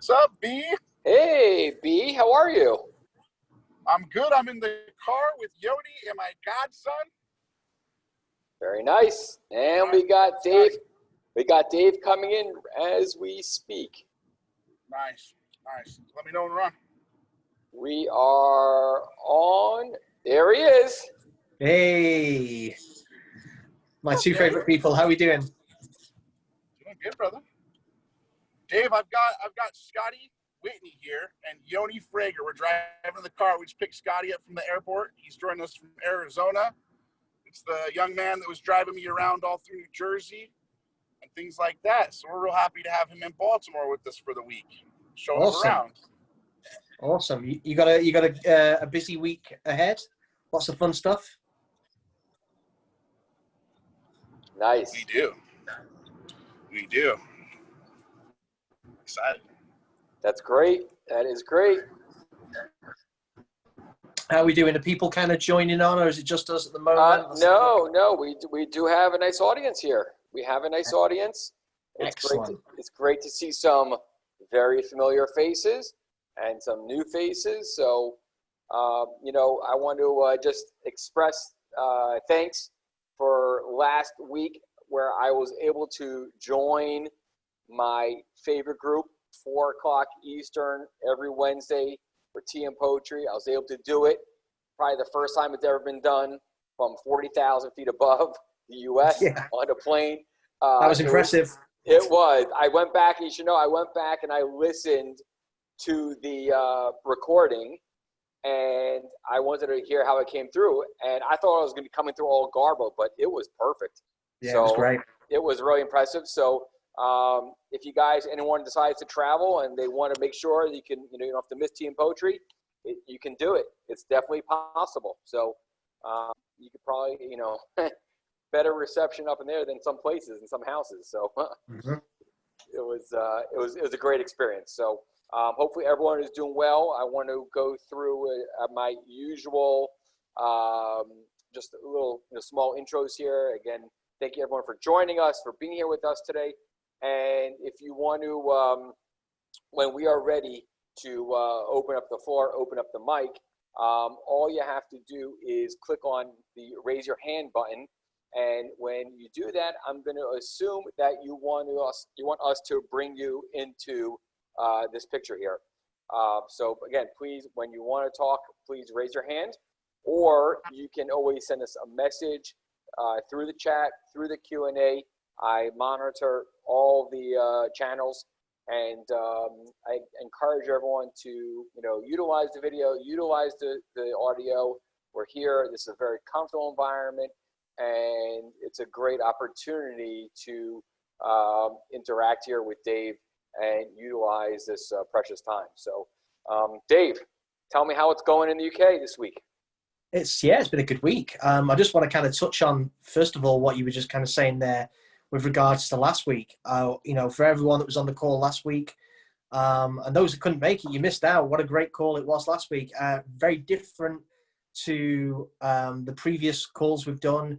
What's up, B? Hey, B, how are you? I'm good. I'm in the car with Yodi and my godson. Very nice. And we got Dave. We got Dave coming in as we speak. Nice. Let me know when we're on. We are on. There he is. Hey, my two favorite people. How are we doing? Doing good, brother. Dave, I've got Scotty Whitney here and Yoni Frager. We're driving in the car. We just picked Scotty up from the airport. He's joining us from Arizona. It's the young man that was driving me around all through New Jersey and things like that. So we're real happy to have him in Baltimore with us for the week, showing us around. Awesome. You got a busy week ahead. Lots of fun stuff. Nice. We do. Excited. That's great. That is great. How are we doing? Are people kind of joining on, or is it just us at the moment? No. We do have a nice audience here. We have a nice audience. Excellent. It's great to see some very familiar faces and some new faces. So, I want to just express thanks for last week where I was able to join my favorite group, 4 o'clock Eastern, every Wednesday for tea and poetry. I was able to do it. Probably the first time it's ever been done from 40,000 feet above the U.S. On a plane. That was impressive. It was. I went back, and I went back and I listened to the recording, and I wanted to hear how it came through. And I thought I was going to be coming through all garbled, but it was perfect. Yeah, so it was great. It was really impressive. So if anyone decides to travel and they want to make sure that you can, you don't have to miss tea and poetry, you can do it. It's definitely possible. So you could probably, better reception up in there than some places and some houses. So it was a great experience. So hopefully everyone is doing well. I want to go through my usual, just a little small intros here. Again, thank you everyone for joining us, for being here with us today. And if you want to, when we are ready to open up the floor, open up the mic, all you have to do is click on the raise your hand button. And when you do that, I'm going to assume that you want us to bring you into this picture here. So again, please, when you want to talk, please raise your hand, or you can always send us a message through the chat, through the Q&A. I monitor all the channels, and I encourage everyone to utilize the video, utilize the audio. We're here. This is a very comfortable environment, and it's a great opportunity to interact here with Dave and utilize this precious time. So, Dave, tell me how it's going in the UK this week. It's been a good week. I just want to kind of touch on, first of all, what you were just kind of saying there with regards to last week. For everyone that was on the call last week, and those who couldn't make it, you missed out. What a great call it was last week. Very different to the previous calls we've done,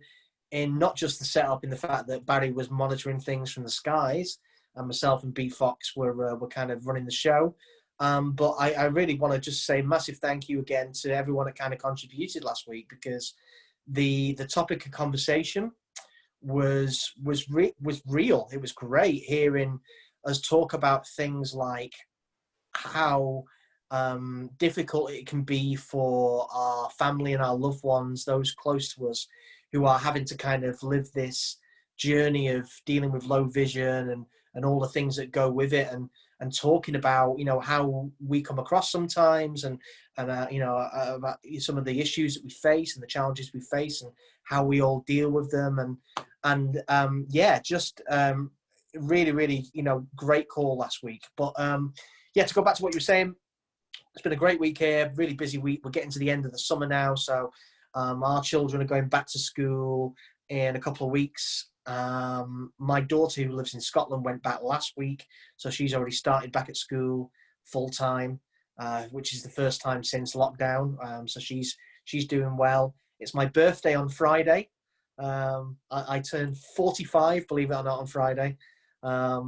in not just the setup, in the fact that Barry was monitoring things from the skies, and myself and B Fox were kind of running the show. But I really want to just say a massive thank you again to everyone that kind of contributed last week, because the topic of conversation was real. It was great hearing us talk about things like how difficult it can be for our family and our loved ones, those close to us, who are having to kind of live this journey of dealing with low vision and all the things that go with it, and talking about how we come across sometimes, and about some of the issues that we face and the challenges we face and how we all deal with them, and really great call last week. But to go back to what you were saying, it's been a great week here, really busy week. We're getting to the end of the summer now, so our children are going back to school in a couple of weeks. My daughter, who lives in Scotland, went back last week, so she's already started back at school full time, which is the first time since lockdown. So she's doing well. It's my birthday on Friday. I turned 45, believe it or not, on Friday.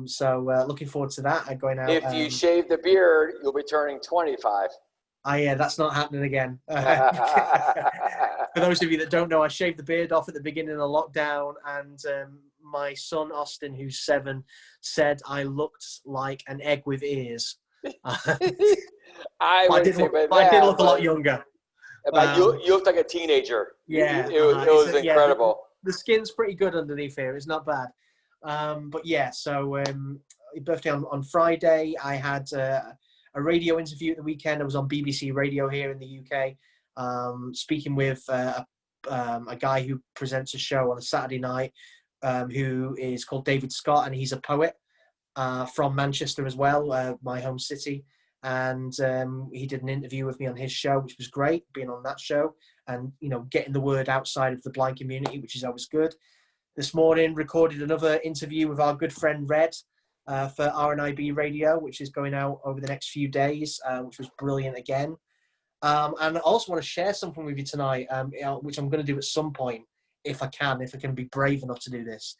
So looking forward to that. I'm going out. If you shave the beard, you'll be turning 25. Yeah, that's not happening again. For those of you that don't know, I shaved the beard off at the beginning of the lockdown, and my son Austin, who's 7, said I looked like an egg with ears. I did look a lot younger. But you looked like a teenager. Yeah, it was incredible. The skin's pretty good underneath here. It's not bad. But yeah, so birthday on Friday. I had a radio interview at the weekend. I was on BBC Radio here in the UK, speaking with a guy who presents a show on a Saturday night, who is called David Scott, and he's a poet from Manchester as well, my home city. And he did an interview with me on his show, which was great, being on that show and, you know, getting the word outside of the blind community, which is always good. This morning, recorded another interview with our good friend Red for RNIB Radio, which is going out over the next few days, which was brilliant again. And I also want to share something with you tonight, which I'm going to do at some point, if I can be brave enough to do this.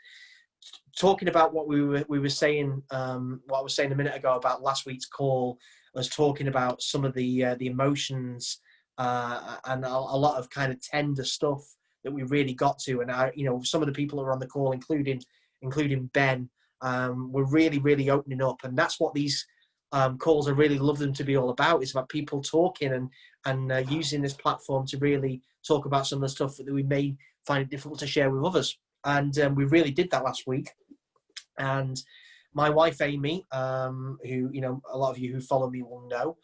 Talking about what we were saying, what I was saying a minute ago about last week's call, I was talking about some of the emotions and a lot of kind of tender stuff that we really got to, and some of the people that were on the call, including Ben, were really opening up, and that's what these calls I really love them to be all about. It's about people talking and using this platform to really talk about some of the stuff that we may find it difficult to share with others. And we really did that last week. And my wife, Amy, who, a lot of you who follow me will know,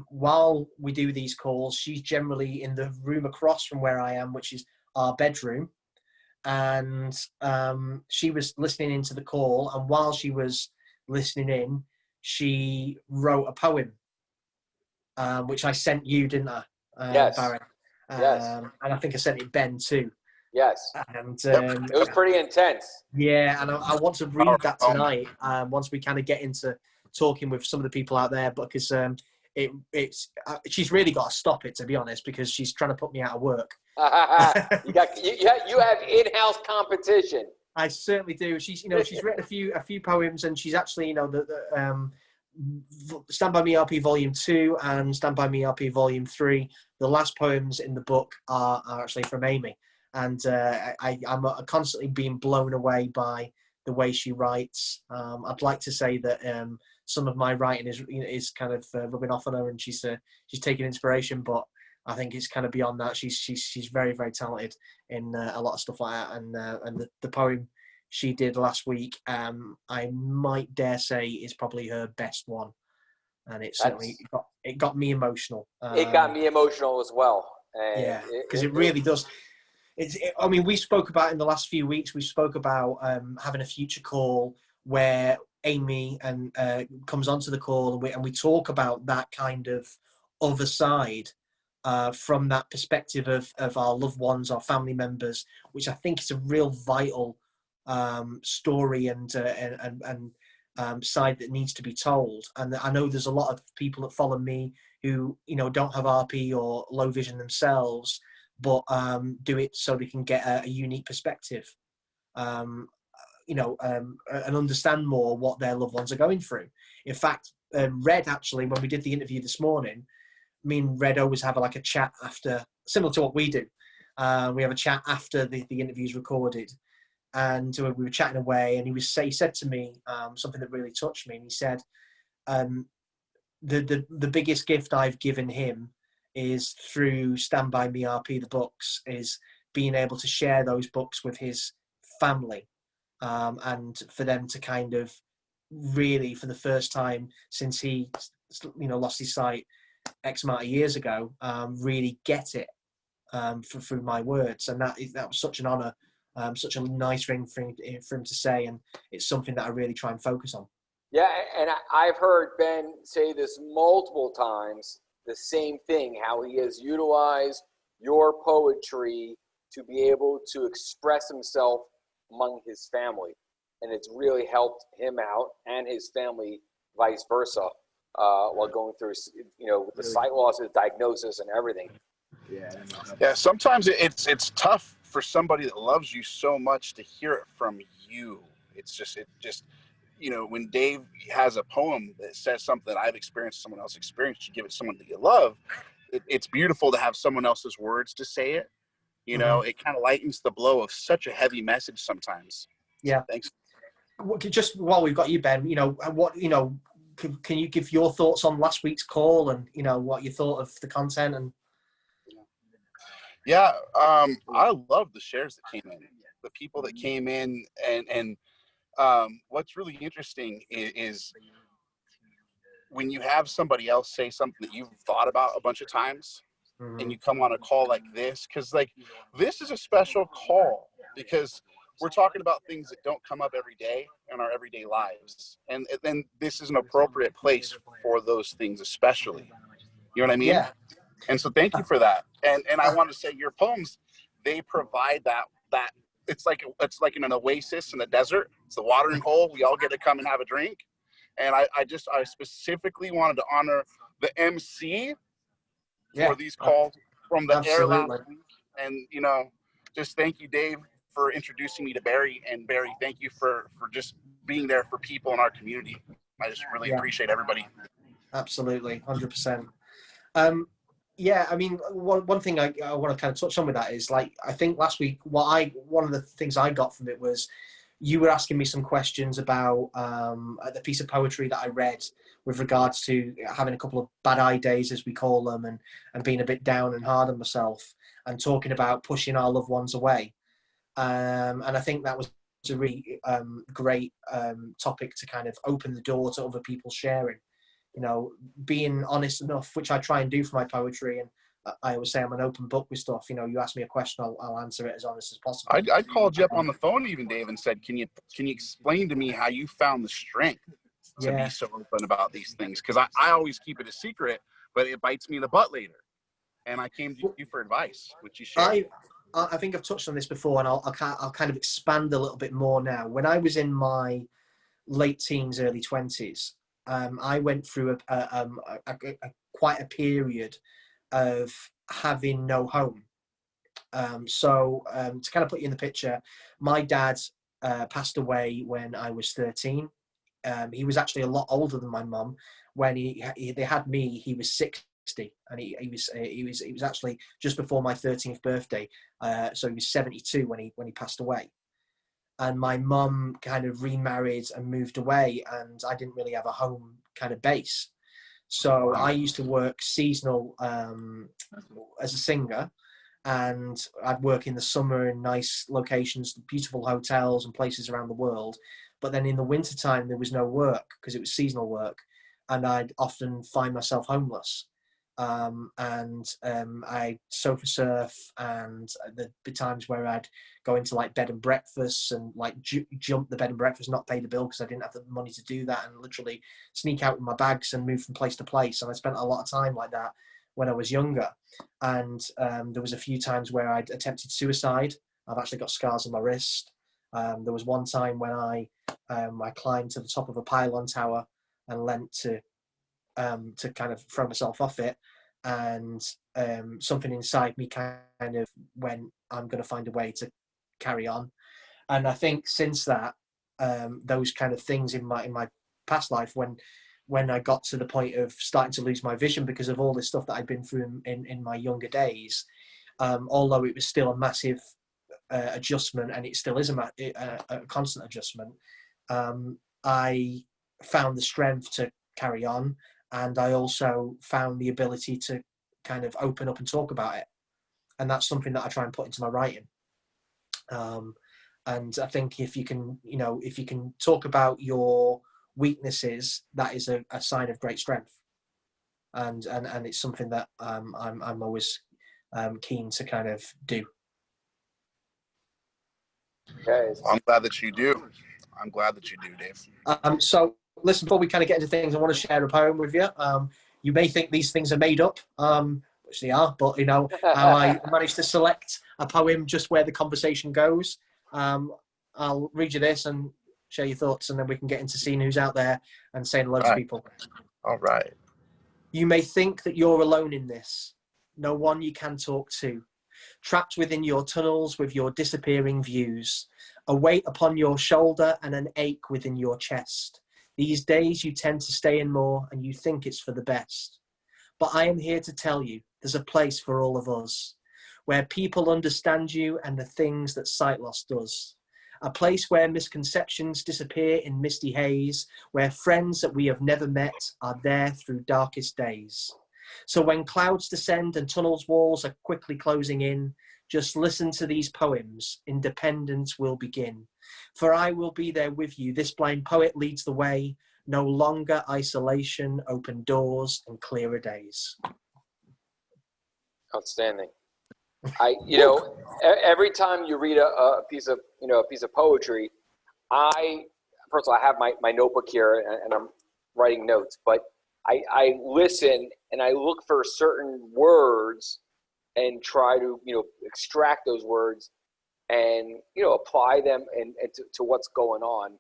while we do these calls, she's generally in the room across from where I am, which is our bedroom. And she was listening into the call. And while she was listening in, she wrote a poem, which I sent you, didn't I, yes. Barry? Yes. And I think I sent it Ben too. Yes. And it was pretty intense. Yeah, and I want to read that tonight once we kind of get into talking with some of the people out there, because she's really got to stop it, to be honest, because she's trying to put me out of work. you have in-house competition. I certainly do. She's written a few poems, and she's actually Stand By Me RP Volume 2 and Stand By Me RP Volume 3. The last poems in the book are actually from Amy. And I'm constantly being blown away by the way she writes. I'd like to say that some of my writing is kind of rubbing off on her, and she's taking inspiration. But I think it's kind of beyond that. She's very, very talented in a lot of stuff like that. And the poem she did last week, I might dare say, is probably her best one. And it certainly got me emotional. It got me emotional as well. And yeah, because it really does. We spoke about in the last few weeks, we spoke about having a future call where Amy comes onto the call, and we talk about that kind of other side from that perspective of our loved ones, our family members, which I think is a real vital story and side that needs to be told. And I know there's a lot of people that follow me who don't have RP or low vision themselves, but do it so they can get a unique perspective, and understand more what their loved ones are going through. In fact, Red, actually, when we did the interview this morning, me and Red always have a chat after, similar to what we do. We have a chat after the interview's recorded, and we were chatting away, and he said to me something that really touched me, and he said, the biggest gift I've given him is through Stand By Me RP, the books, is being able to share those books with his family, and for them to kind of really, for the first time since he lost his sight X amount of years ago, really get it through my words. And that was such an honor, such a nice thing for him to say, and it's something that I really try and focus on. Yeah, and I've heard Ben say this multiple times, the same thing, how he has utilized your poetry to be able to express himself among his family. And it's really helped him out and his family, vice versa, while going through, with the sight loss, his diagnosis and everything. Yeah, sometimes it's tough for somebody that loves you so much to hear it from you. It just you know, when Dave has a poem that says something that I've experienced, someone else experienced, you give it to someone that you love. It's beautiful to have someone else's words to say it. You know, it kind of lightens the blow of such a heavy message sometimes. Yeah. Thanks. Just while we've got you, Ben, you know, can you give your thoughts on last week's call and, you know, what you thought of the content? And yeah, I love the shares that came in, the people that came in, and what's really interesting is when you have somebody else say something that you've thought about a bunch of times, and you come on a call like this, because like this is a special call because we're talking about things that don't come up every day in our everyday lives, and then this is an appropriate place for those things, especially. You know what I mean? yeah, And so thank you for that. And I want to say your poems, they provide that it's like an oasis in the desert. It's the watering hole. We all get to come and have a drink. And I specifically wanted to honor the MC for these calls from the air last week. And, you know, just thank you, Dave, for introducing me to Barry. And Barry, thank you for just being there for people in our community. I just really appreciate everybody. Absolutely, 100%. Yeah, I mean, one thing I want to kind of touch on with that is, like, I think last week, one of the things I got from it was you were asking me some questions about the piece of poetry that I read with regards to having a couple of bad eye days, as we call them, and being a bit down and hard on myself, and talking about pushing our loved ones away. And I think that was a really great topic to kind of open the door to other people sharing. You know, being honest enough, which I try and do for my poetry, and I always say I'm an open book with stuff. You know, you ask me a question, I'll answer it as honest as possible. I called you up on the phone even, Dave, and said, can you explain to me how you found the strength to be so open about these things? Because I always keep it a secret, but it bites me in the butt later. And I came to you for advice, which you shared. I think I've touched on this before, and I'll kind of expand a little bit more now. When I was in my late teens, early 20s, I went through quite a period of having no home. So to kind of put you in the picture, my dad passed away when I was 13. He was actually a lot older than my mum. When they had me, he was 60, and he was actually just before my 13th birthday. So he was 72 when he passed away. And my mum kind of remarried and moved away, and I didn't really have a home kind of base. So I used to work seasonal as a singer, and I'd work in the summer in nice locations, beautiful hotels and places around the world. But then in the wintertime, there was no work because it was seasonal work, and I'd often find myself homeless. I sofa surf, and the times where I'd go into like bed and breakfasts and like jump the bed and breakfast, not pay the bill because I didn't have the money to do that, and literally sneak out with my bags and move from place to place. And I spent a lot of time like that when I was younger. And there was a few times where I'd attempted suicide. I've actually got scars on my wrist. There was one time when I climbed to the top of a pylon tower and leant to kind of throw myself off it, and something inside me kind of went, I'm going to find a way to carry on. And I think since that, those kind of things in my past life, when I got to the point of starting to lose my vision because of all this stuff that I'd been through in my younger days, although it was still a massive adjustment, and it still is a constant adjustment, I found the strength to carry on. And I also found the ability to kind of open up and talk about it. And that's something that I try and put into my writing. And I think if you can talk about your weaknesses, that is a sign of great strength. And it's something that I'm always keen to kind of do. Okay. I'm glad that you do. Dave. So listen, before we kind of get into things, I want to share a poem with you. You may think these things are made up, which they are, but you know how I managed to select a poem just where the conversation goes. I'll read you this and share your thoughts, and then we can get into seeing who's out there and saying hello to people. All right. You may think that you're alone in this, no one you can talk to. trapped within your tunnels with your disappearing views, a weight upon your shoulder and an ache within your chest. These days you tend to stay in more and you think it's for the best. But I am here to tell you there's a place for all of us, where people understand you and the things that sight loss does. A place where misconceptions disappear in misty haze, where friends that we have never met are there through darkest days. So when clouds descend and tunnels walls are quickly closing in, just listen to these poems, independence will begin. For I will be there with you, this blind poet leads the way, no longer isolation, open doors and clearer days. Outstanding. Every time you read a piece of poetry, first of all, I have my notebook here and I'm writing notes, but I listen and I look for certain words and try to, extract those words and, apply them to what's going on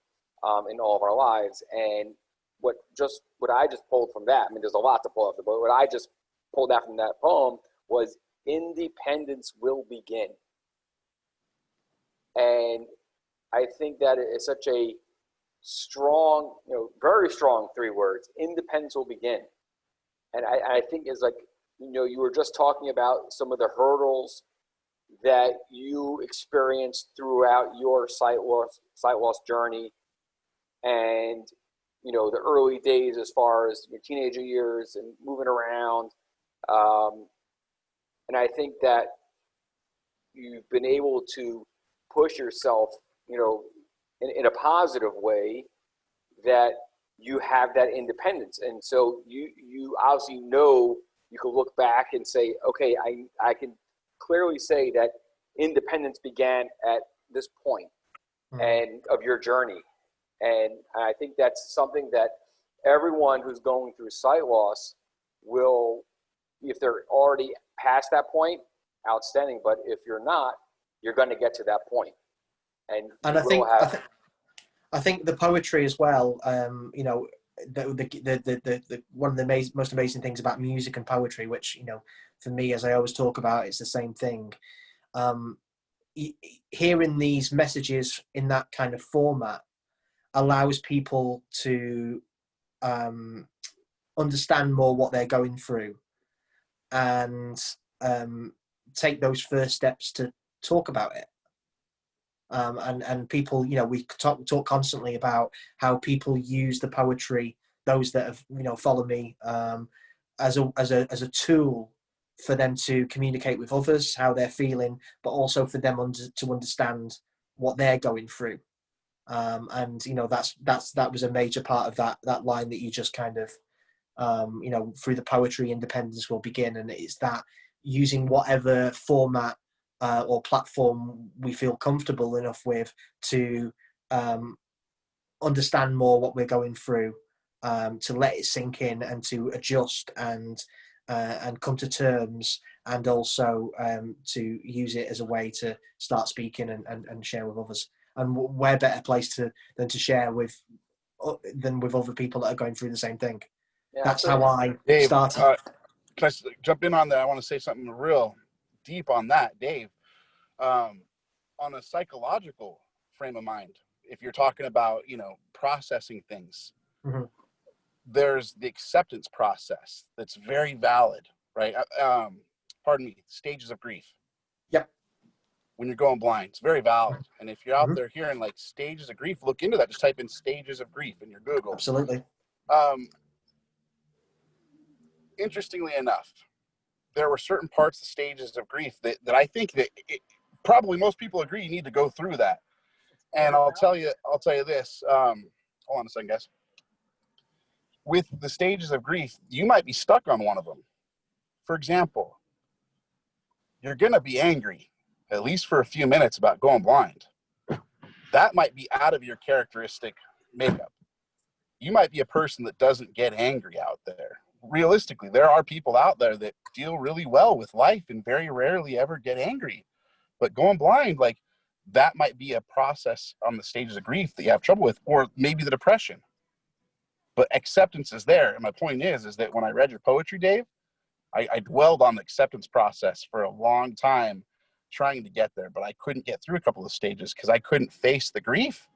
in all of our lives. And what I just pulled from that, I mean, there's a lot to pull off, but what I just pulled out from that poem was independence will begin. And I think that is such a strong, very strong 3 words. Independence will begin. And I think it's like, you were just talking about some of the hurdles that you experienced throughout your sight loss journey, and the early days as far as your teenager years and moving around. And I think that you've been able to push yourself, in a positive way, that you have that independence. And so you obviously you can look back and say, okay, I can clearly say that independence began at this point and of your journey. And I think that's something that everyone who's going through sight loss will, if they're already past that point, outstanding. But if you're not, you're going to get to that point. And I think the poetry as well, the one of the most amazing things about music and poetry, which, for me, as I always talk about, it's the same thing. Hearing these messages in that kind of format allows people to understand more what they're going through and take those first steps to talk about it. And people, we talk constantly about how people use the poetry, those that have, follow me, as a tool for them to communicate with others, how they're feeling, but also for them to understand what they're going through. And that was a major part of that line that you just kind of, through the poetry, independence will begin. And it's that using whatever format or platform we feel comfortable enough with to understand more what we're going through, to let it sink in and to adjust and come to terms, and also to use it as a way to start speaking and share with others. And where better place than to share than with other people that are going through the same thing. Yeah, that's how I started. Can I jump in on that? I want to say something real deep on that, Dave. On a psychological frame of mind, if you're talking about, processing things, there's the acceptance process that's very valid, right? Pardon me, stages of grief. Yep. When you're going blind, it's very valid. And if you're out there hearing like stages of grief, look into that. Just type in stages of grief in your Google. Absolutely. Interestingly enough, there were certain parts of stages of grief that I think that probably most people agree you need to go through that. And I'll tell you this. Hold on a second, guys. With the stages of grief, you might be stuck on one of them. For example, you're going to be angry, at least for a few minutes, about going blind. That might be out of your characteristic makeup. You might be a person that doesn't get angry out there. Realistically, there are people out there that deal really well with life and very rarely ever get angry. But going blind, like, that might be a process on the stages of grief that you have trouble with, or maybe the depression. But acceptance is there. And my point is that when I read your poetry, Dave, I dwelled on the acceptance process for a long time trying to get there, but I couldn't get through a couple of stages because I couldn't face the grief.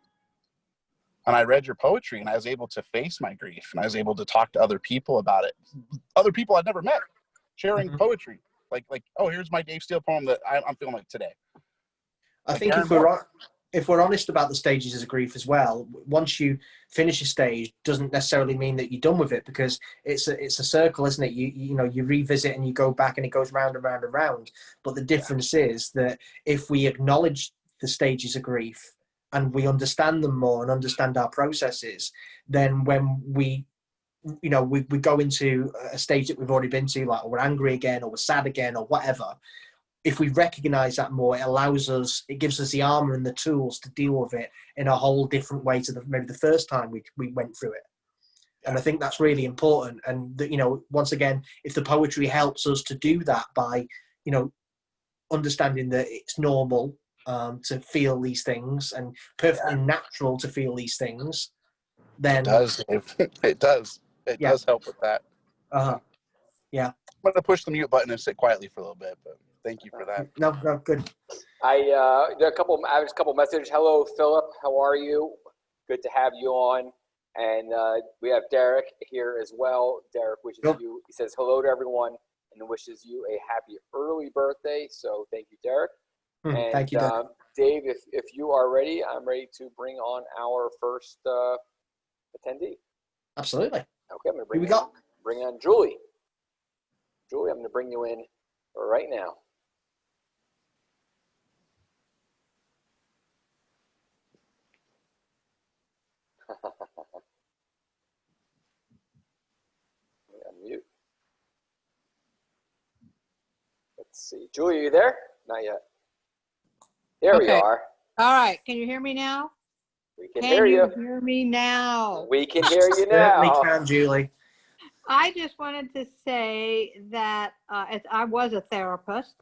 And I read your poetry, and I was able to face my grief, and I was able to talk to other people about it. Other people I'd never met, sharing poetry. Like, oh, here's my Dave Steele poem that I'm feeling like today. I think if we're honest about the stages of grief as well, once you finish a stage, doesn't necessarily mean that you're done with it, because it's a circle, isn't it? You know, you revisit and you go back, and it goes round and round and round. But the difference is that if we acknowledge the stages of grief and we understand them more and understand our processes, then when we go into a stage that we've already been to, like we're angry again or we're sad again or whatever, if we recognize that more, it gives us the armor and the tools to deal with it in a whole different way to maybe the first time we went through it. And I think that's really important. And once again, if the poetry helps us to do that by, understanding that it's normal to feel these things and perfectly natural to feel these things, then it does, Dave. It does. It does help with that. Yeah. I'm going to push the mute button and sit quietly for a little bit, but thank you for that. No, good. I have a couple messages. Hello, Philip. How are you? Good to have you on. And we have Derek here as well. Derek wishes you, he says hello to everyone and wishes you a happy early birthday. So thank you, Derek. And thank you, Derek. Dave, if you are ready, I'm ready to bring on our first attendee. Absolutely. Okay, I'm going to bring on Julie. Julie, I'm going to bring you in right now. Unmute. Let's see. Julie, are you there? Not yet. There we are. All right. Can you hear me now? We can hear you. Can you hear me now? We can hear you now. Certainly can, Julie. I just wanted to say that as I was a therapist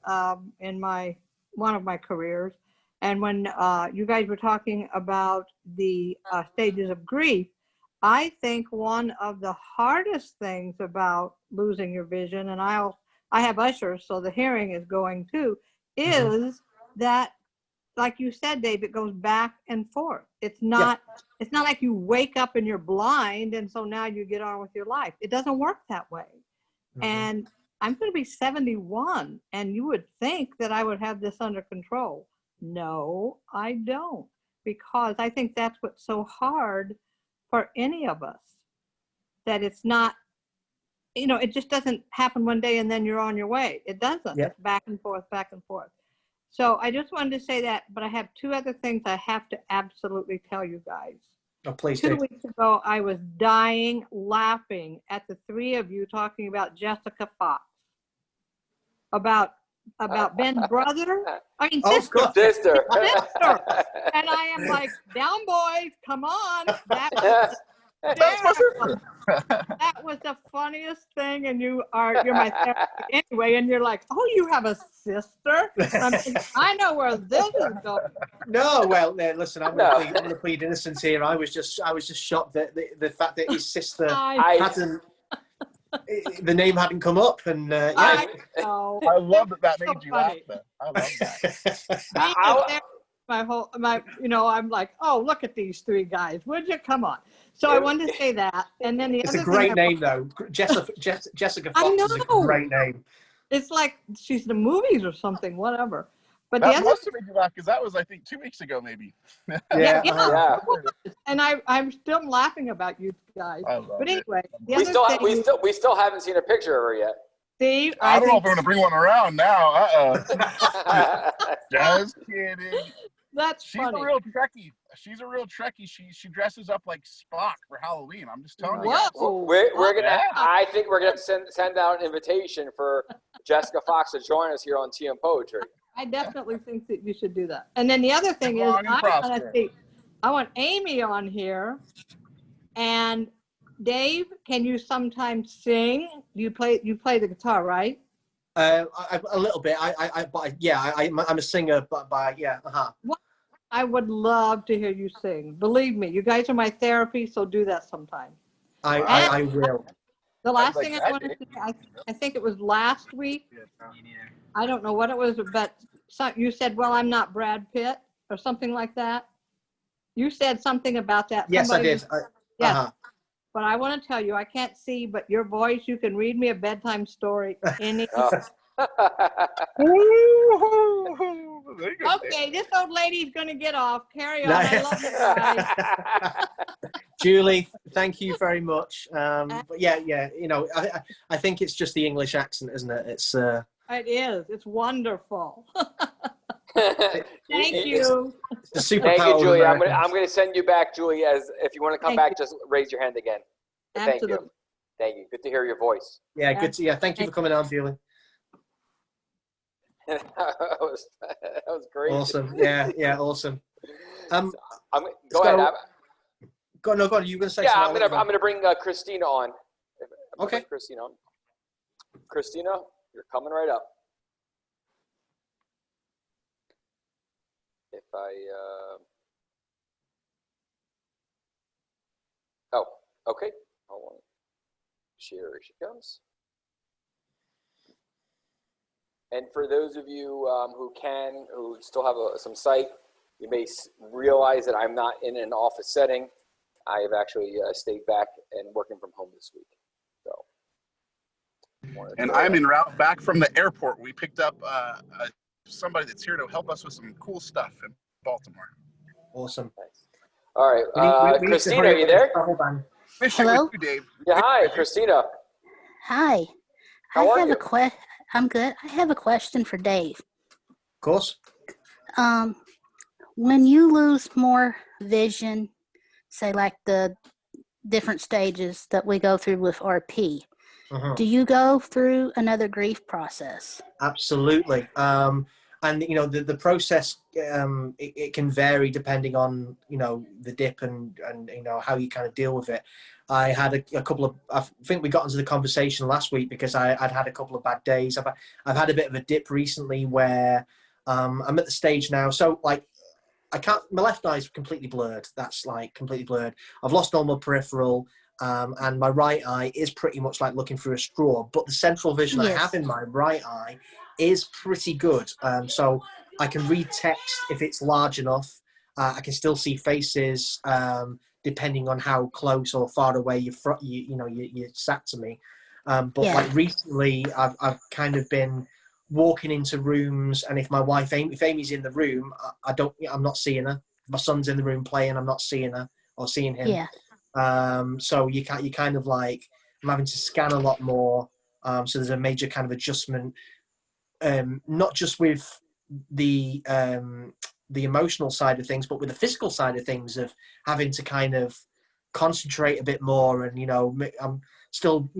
in one of my careers, and when you guys were talking about the stages of grief, I think one of the hardest things about losing your vision, and I have ushers, so the hearing is going too, is that, like you said, Dave, it goes back and forth. It's not like you wake up and you're blind and so now you get on with your life. It doesn't work that way. And I'm going to be 71, and you would think that I would have this under control. No, I don't, because I think that's what's so hard for any of us, that it's not, it just doesn't happen one day and then you're on your way. It doesn't. It's back and forth, back and forth. So I just wanted to say that, but I have two other things I have to absolutely tell you guys. Oh, please 2 do. weeks ago, I was dying laughing at the three of you talking about Jessica Fox, about Ben's brother. I mean, sister. Sister. And I am like, down boys, come on. That was the funniest thing, and you're my therapist anyway, and you're like, oh, you have a sister? I know where this is going. No, well, listen, I'm going to plead innocence here. I was just shocked that the fact that his sister hadn't, the name hadn't come up, and I know. I love that So made you funny. laugh. Though. I love that. I'm like, oh, look at these three guys. Would you come on? So I wanted to say that, and then it's a great name, though. Jessica Fox is a great name. It's like she's in the movies or something, whatever. But that must have made you laugh, because that was, I think, 2 weeks ago, maybe. Yeah. And I'm still laughing about you guys. But anyway, we still haven't seen a picture of her yet. Steve, I don't know if we're gonna bring one around now. Just kidding. She's funny. A real Trekkie. She's a real Trekkie. She dresses up like Spock for Halloween. I'm just telling you guys. We're gonna. I think we're gonna have to send out an invitation for Jessica Fox to join us here on TM Poetry. I definitely think that you should do that. And then the other thing is, I want Amy on here. And Dave, can you sometimes sing? You play the guitar, right? A little bit. I'm a singer, but I would love to hear you sing. Believe me, you guys are my therapy, so do that sometime. I will. The last thing I wanted to say, I think it was last week. I don't know what it was, but you said, well, I'm not Brad Pitt or something like that. You said something about that. Yes, Somebody I did. yes. Uh-huh. But I want to tell you, I can't see, but your voice, you can read me a bedtime story. Any There you go, Okay, this old lady's going to get off. Carry on. I love you guys. Julie, thank you very much. But yeah, you know, I think it's just the English accent, isn't it? It's It is. It's wonderful. Thank Thank you. it's the superpower. Thank you, of Julie. I'm Americans. going to send you back, Julie. As if you want to come Thank back, you. just raise your hand again. But thank Absolutely. you. Thank you. Good to hear your voice. Yeah, good to thank you for coming on, Julie. that was great. Awesome. Yeah, awesome. Go so- ahead. Go on. You were going to say Yeah, something? I'm gonna bring Christina on. Okay. Bring Christina on. Christina, you're coming right up. If I oh, okay. Hold on. Here she comes. And for those of you who still have some sight, you may realize that I'm not in an office setting. I have actually stayed back and working from home this week. So, And I'm en route back from the airport. We picked up somebody that's here to help us with some cool stuff in Baltimore. Awesome. Nice. All right, we need to Christina, hurry are up you with this there? travel ban. Fishing Hello? with you, Dave. Yeah, hi, Christina. Hi. How are I have you? I'm good. I have a question for Dave. Of course. When you lose more vision, say like the different stages that we go through with RP, do you go through another grief process? Absolutely. And you know the process it can vary depending on the dip and how you kind of deal with it. I had a couple of, I think we got into the conversation last week because I'd had a couple of bad days. I've had a bit of a dip recently where I'm at the stage now. So like I can't, my left eye is completely blurred. That's like completely blurred. I've lost all my peripheral. And my right eye is pretty much like looking through a straw, but the central vision I have in my right eye is pretty good. So I can read text if it's large enough. I can still see faces depending on how close or far away you sat to me. But like recently, I've kind of been walking into rooms, and if my wife, if Amy's in the room, I'm not seeing her. If my son's in the room playing, I'm not seeing her or seeing him. Yeah. So you kind of like, I'm having to scan a lot more. So there's a major kind of adjustment, not just with the emotional side of things, but with the physical side of things, of having to kind of concentrate a bit more. And, I'm still,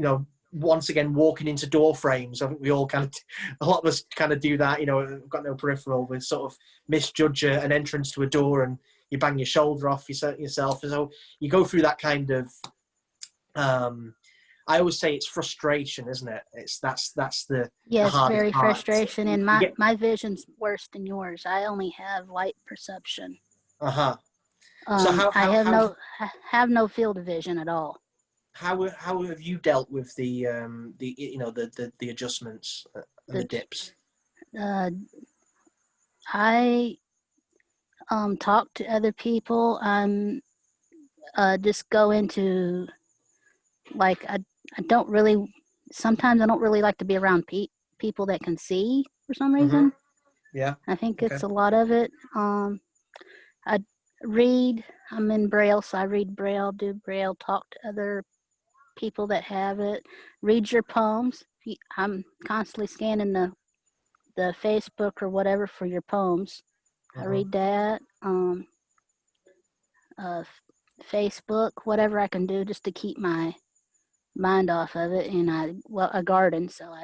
once again, walking into door frames. I think we all kind of, a lot of us kind of do that, we've got no peripheral. We sort of misjudge an entrance to a door and you bang your shoulder off yourself. So you go through that kind of, I always say it's frustration, isn't it? That's the Yes, hardest very part. frustration. And my vision's worse than yours. I only have light perception. So how I have no field of vision at all. How have you dealt with the adjustments and the dips? I talk to other people. Just go into, like, I don't really, sometimes I don't really like to be around people that can see for some reason. Yeah. I think it's a lot of it. I read, I'm in Braille, so I read Braille, do Braille, talk to other people that have it, read your poems. I'm constantly scanning the Facebook or whatever for your poems. I read that. Facebook, whatever I can do just to keep my mind off of it. And I garden, so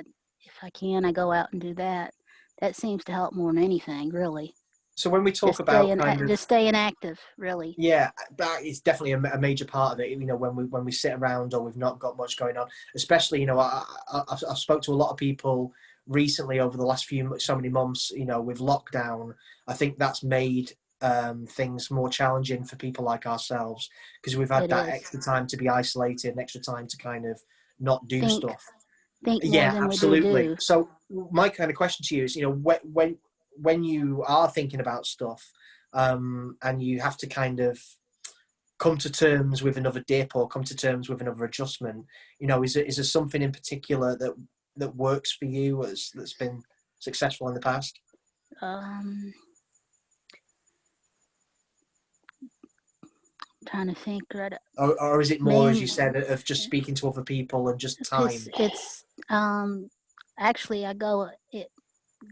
if I can, I go out and do that. That seems to help more than anything, really. So when we talk about just staying active, really. Yeah, that is definitely a major part of it. When we sit around or we've not got much going on, especially, I've spoke to a lot of people recently over the last so many months, with lockdown. I think that's made things more challenging for people like ourselves, because we've had extra time to be isolated and extra time to kind of not do stuff. Think more than absolutely. we do. So my kind of question to you is, when you are thinking about stuff, and you have to kind of come to terms with another dip or come to terms with another adjustment, is there something in particular that works for you that's been successful in the past? Trying to think right. Or is it more, as you said, of just speaking to other people and just time? It's actually I go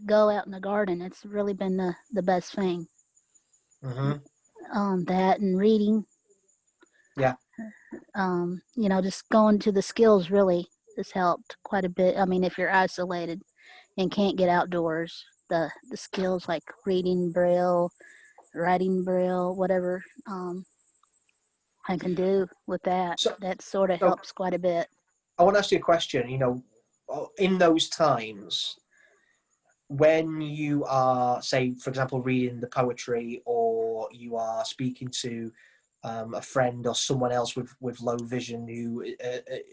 out in the garden. It's really been the best thing. Mm-hmm. That and reading. Yeah. Just going to the skills really has helped quite a bit. I mean, if you're isolated and can't get outdoors, the skills like reading Braille, writing Braille, whatever I can do with that, that sort of helps quite a bit. I want to ask you a question. In those times, when you are, say, for example, reading the poetry, or you are speaking to a friend or someone else with low vision who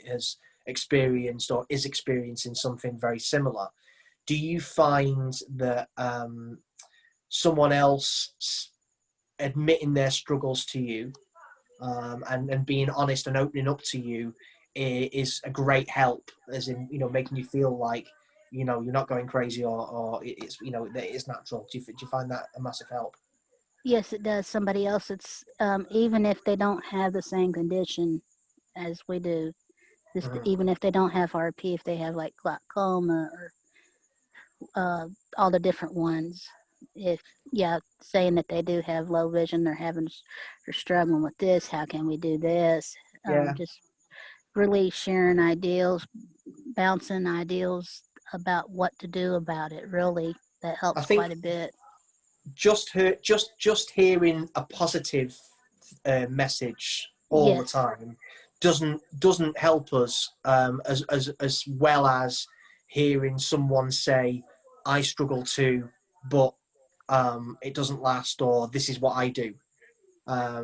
has experienced or is experiencing something very similar, do you find that someone else admitting their struggles to you and being honest and opening up to you is a great help, as in, making you feel like, you're not going crazy, or it's, that it's natural? Do you find that a massive help? Yes, it does. Somebody else, it's even if they don't have the same condition as we do, just even if they don't have RP, if they have like glaucoma or all the different ones, saying that they do have low vision, they're struggling with this, how can we do this? Just really sharing ideals, bouncing ideals about what to do about it. Really, that helps quite a bit. Just hearing a positive message all the time doesn't help us as well as hearing someone say, I struggle too, but it doesn't last, or this is what I do. I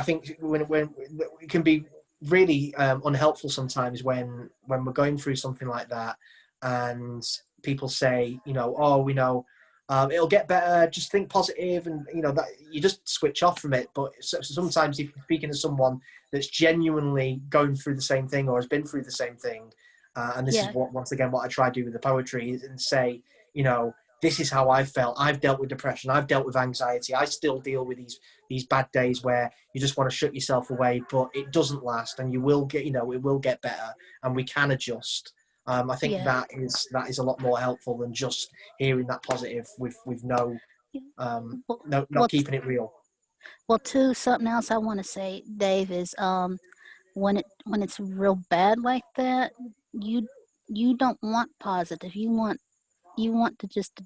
think when it can be really unhelpful sometimes when we're going through something like that, and people say, it'll get better, just think positive, and that you just switch off from it. But sometimes if you're speaking to someone that's genuinely going through the same thing or has been through the same thing, and this is once again what I try to do with the poetry, and say, this is how I felt. I've dealt with depression. I've dealt with anxiety. I still deal with these bad days where you just want to shut yourself away, but it doesn't last, and you will get, it will get better, and we can adjust. I think that is a lot more helpful than just hearing that positive with not keeping it real. Well, too, something else I want to say, Dave, is when it's real bad like that, you don't want positive. You want to just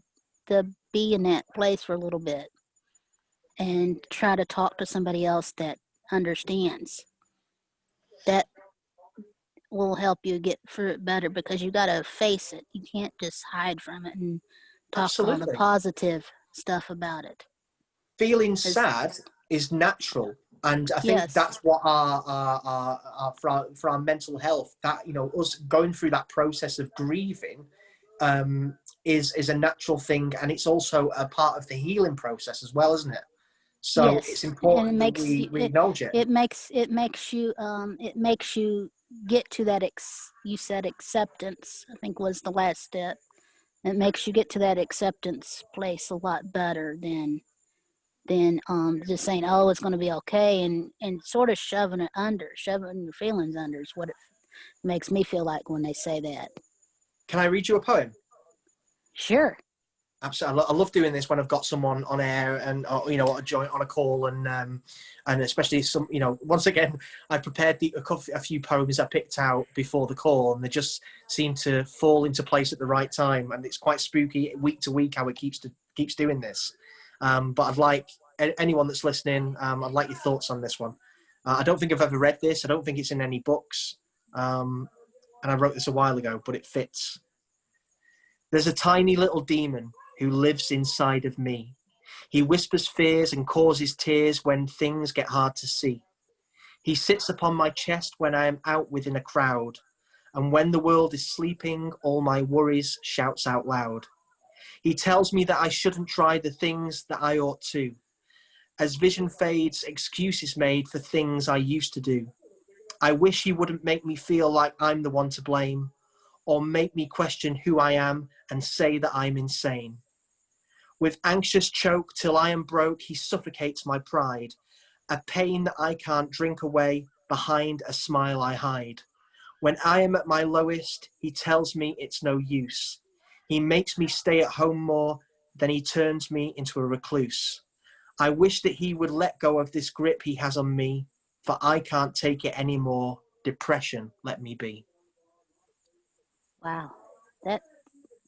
to be in that place for a little bit and try to talk to somebody else that understands. That will help you get through it better, because you got to face it. You can't just hide from it and talk all the positive stuff about it. Feeling sad is natural, and I think that's what our for our mental health, that us going through that process of grieving is a natural thing, and it's also a part of the healing process as well, isn't it? So it's important that we acknowledge it. It makes you get to that you said acceptance, I think was the last step. It makes you get to that acceptance place a lot better than just saying, oh, it's going to be okay, and sort of shoving your feelings under is what it makes me feel like when they say that. Can I read you a poem? Sure. Absolutely. I love doing this when I've got someone on air and a joint on a call, and especially some, once again, I prepared a few poems I picked out before the call, and they just seem to fall into place at the right time, and it's quite spooky week to week how it keeps doing this. But I'd like anyone that's listening, I'd like your thoughts on this one. I don't think I've ever read this. I don't think it's in any books, and I wrote this a while ago, but it fits. There's a tiny little demon who lives inside of me. He whispers fears and causes tears when things get hard to see. He sits upon my chest when I am out within a crowd, and when the world is sleeping, all my worries shouts out loud. He tells me that I shouldn't try the things that I ought to. As vision fades, excuses made for things I used to do. I wish he wouldn't make me feel like I'm the one to blame, or make me question who I am and say that I'm insane. With anxious choke till I am broke, he suffocates my pride, a pain that I can't drink away, behind a smile I hide. When I am at my lowest, he tells me it's no use. He makes me stay at home more, then he turns me into a recluse. I wish that he would let go of this grip he has on me, for I can't take it anymore. Depression, let me be. Wow. That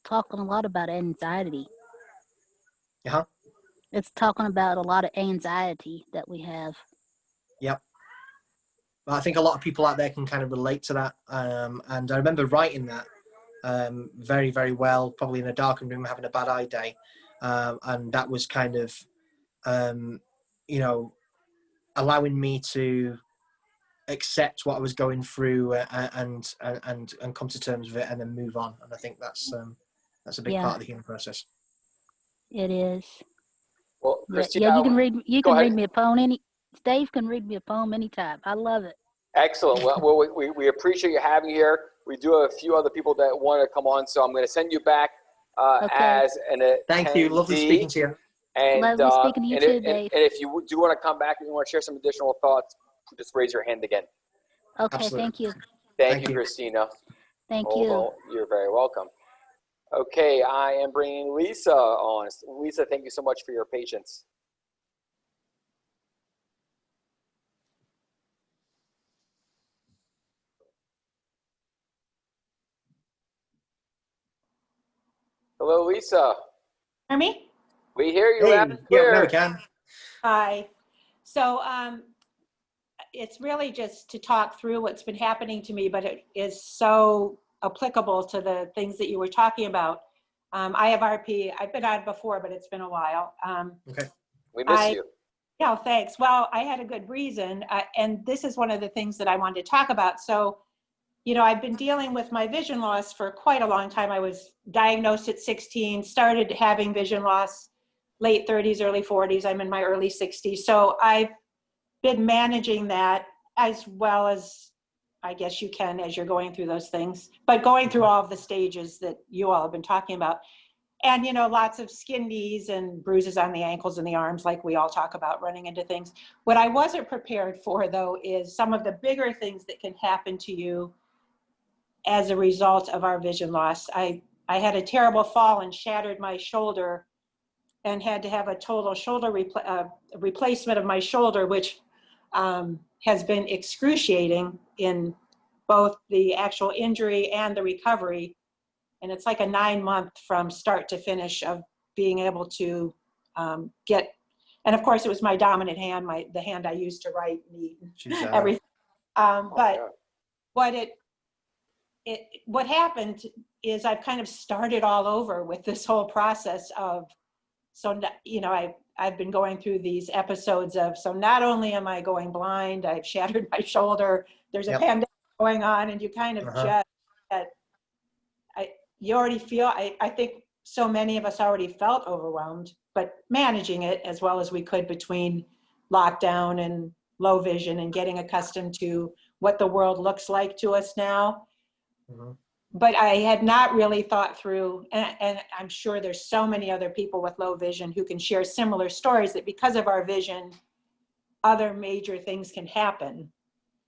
talking a lot about anxiety. Yeah. It's talking about a lot of anxiety that we have. Yep. But I think a lot of people out there can kind of relate to that. And I remember writing that very, very well, probably in a darkened room, having a bad eye day. And that was kind of, you know, allowing me to accept what I was going through and come to terms with it and then move on. And I think that's a big part of the healing process. It is. Well, Christina, yeah, you can read. You go can ahead. read me a poem. Dave can read me a poem anytime. I love it. Excellent. Well, we appreciate you having you here. We do have a few other people that want to come on, so I'm going to send you back Okay. as an attendee. Thank you. Lovely speaking to you. And, Lovely speaking to you too, Dave. And if you do want to come back and you want to share some additional thoughts, just raise your hand again. Okay. Absolutely. Thank you. Thank you, Christina. Thank you. You're very welcome. Okay, I am bringing Lisa on. Lisa, thank you so much for your patience. Hello, Lisa. Hear me? We hear you Hey, loud and yeah, clear. no, we can. Hi. So it's really just to talk through what's been happening to me, but it is so applicable to the things that you were talking about. I have RP. I've been on before, but it's been a while. Okay. We miss you. Yeah, thanks. Well, I had a good reason, and this is one of the things that I wanted to talk about. So, you know, I've been dealing with my vision loss for quite a long time. I was diagnosed at 16, started having vision loss late 30s, early 40s. I'm in my early 60s. So I've been managing that as well as I guess you can as you're going through those things, but going through all of the stages that you all have been talking about. And, you know, lots of skin knees and bruises on the ankles and the arms, like we all talk about running into things. What I wasn't prepared for, though, is some of the bigger things that can happen to you as a result of our vision loss. I had a terrible fall and shattered my shoulder and had to have a total shoulder replacement of my shoulder, which has been excruciating in both the actual injury and the recovery. And it's like a 9-month from start to finish of being able to get, and of course it was my dominant hand, the hand I used to write and eat and everything. But what happened is I've kind of started all over with this whole process of, so, you know, I've been going through these episodes of, so not only am I going blind, I've shattered my shoulder, there's a pandemic going on, and you kind of just, you already feel, I think so many of us already felt overwhelmed, but managing it as well as we could between lockdown and low vision and getting accustomed to what the world looks like to us now. Mm-hmm. But I had not really thought through, and I'm sure there's so many other people with low vision who can share similar stories, that because of our vision, other major things can happen.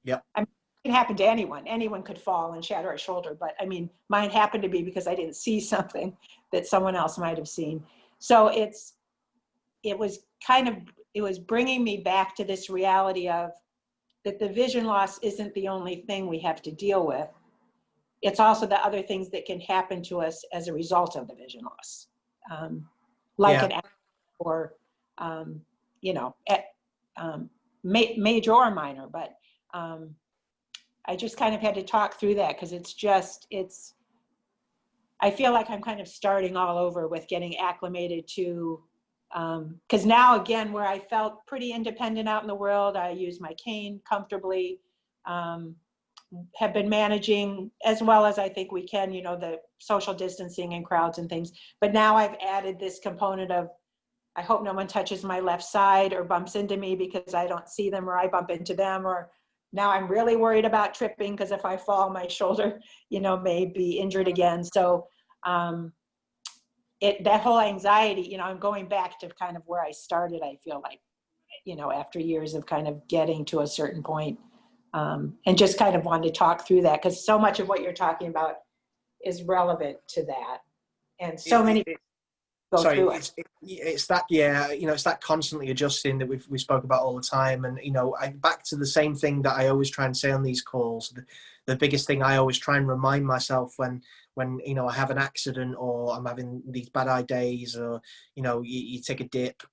Yeah. I mean, it can happen to anyone. Anyone could fall and shatter a shoulder, but I mean, mine happened to be because I didn't see something that someone else might have seen. So it was bringing me back to this reality of that the vision loss isn't the only thing we have to deal with. It's also the other things that can happen to us as a result of the vision loss, like an accident or, you know, major or minor. But I just kind of had to talk through that because I feel like I'm kind of starting all over with getting acclimated to, because now again, where I felt pretty independent out in the world, I use my cane comfortably. have been managing as well as I think we can, you know, the social distancing and crowds and things. But now I've added this component of, I hope no one touches my left side or bumps into me because I don't see them or I bump into them. Or now I'm really worried about tripping because if I fall, my shoulder, you know, may be injured again. So that whole anxiety, you know, I'm going back to kind of where I started, I feel like, you know, after years of kind of getting to a certain point. And just kind of wanted to talk through that because so much of what you're talking about is relevant to that. And so many go through it. It's that, yeah, you know, it's that constantly adjusting that we spoke about all the time. And, you know, back to the same thing that I always try and say on these calls, the biggest thing I always try and remind myself when, you know, I have an accident or I'm having these bad eye days or, you know, you take a dip,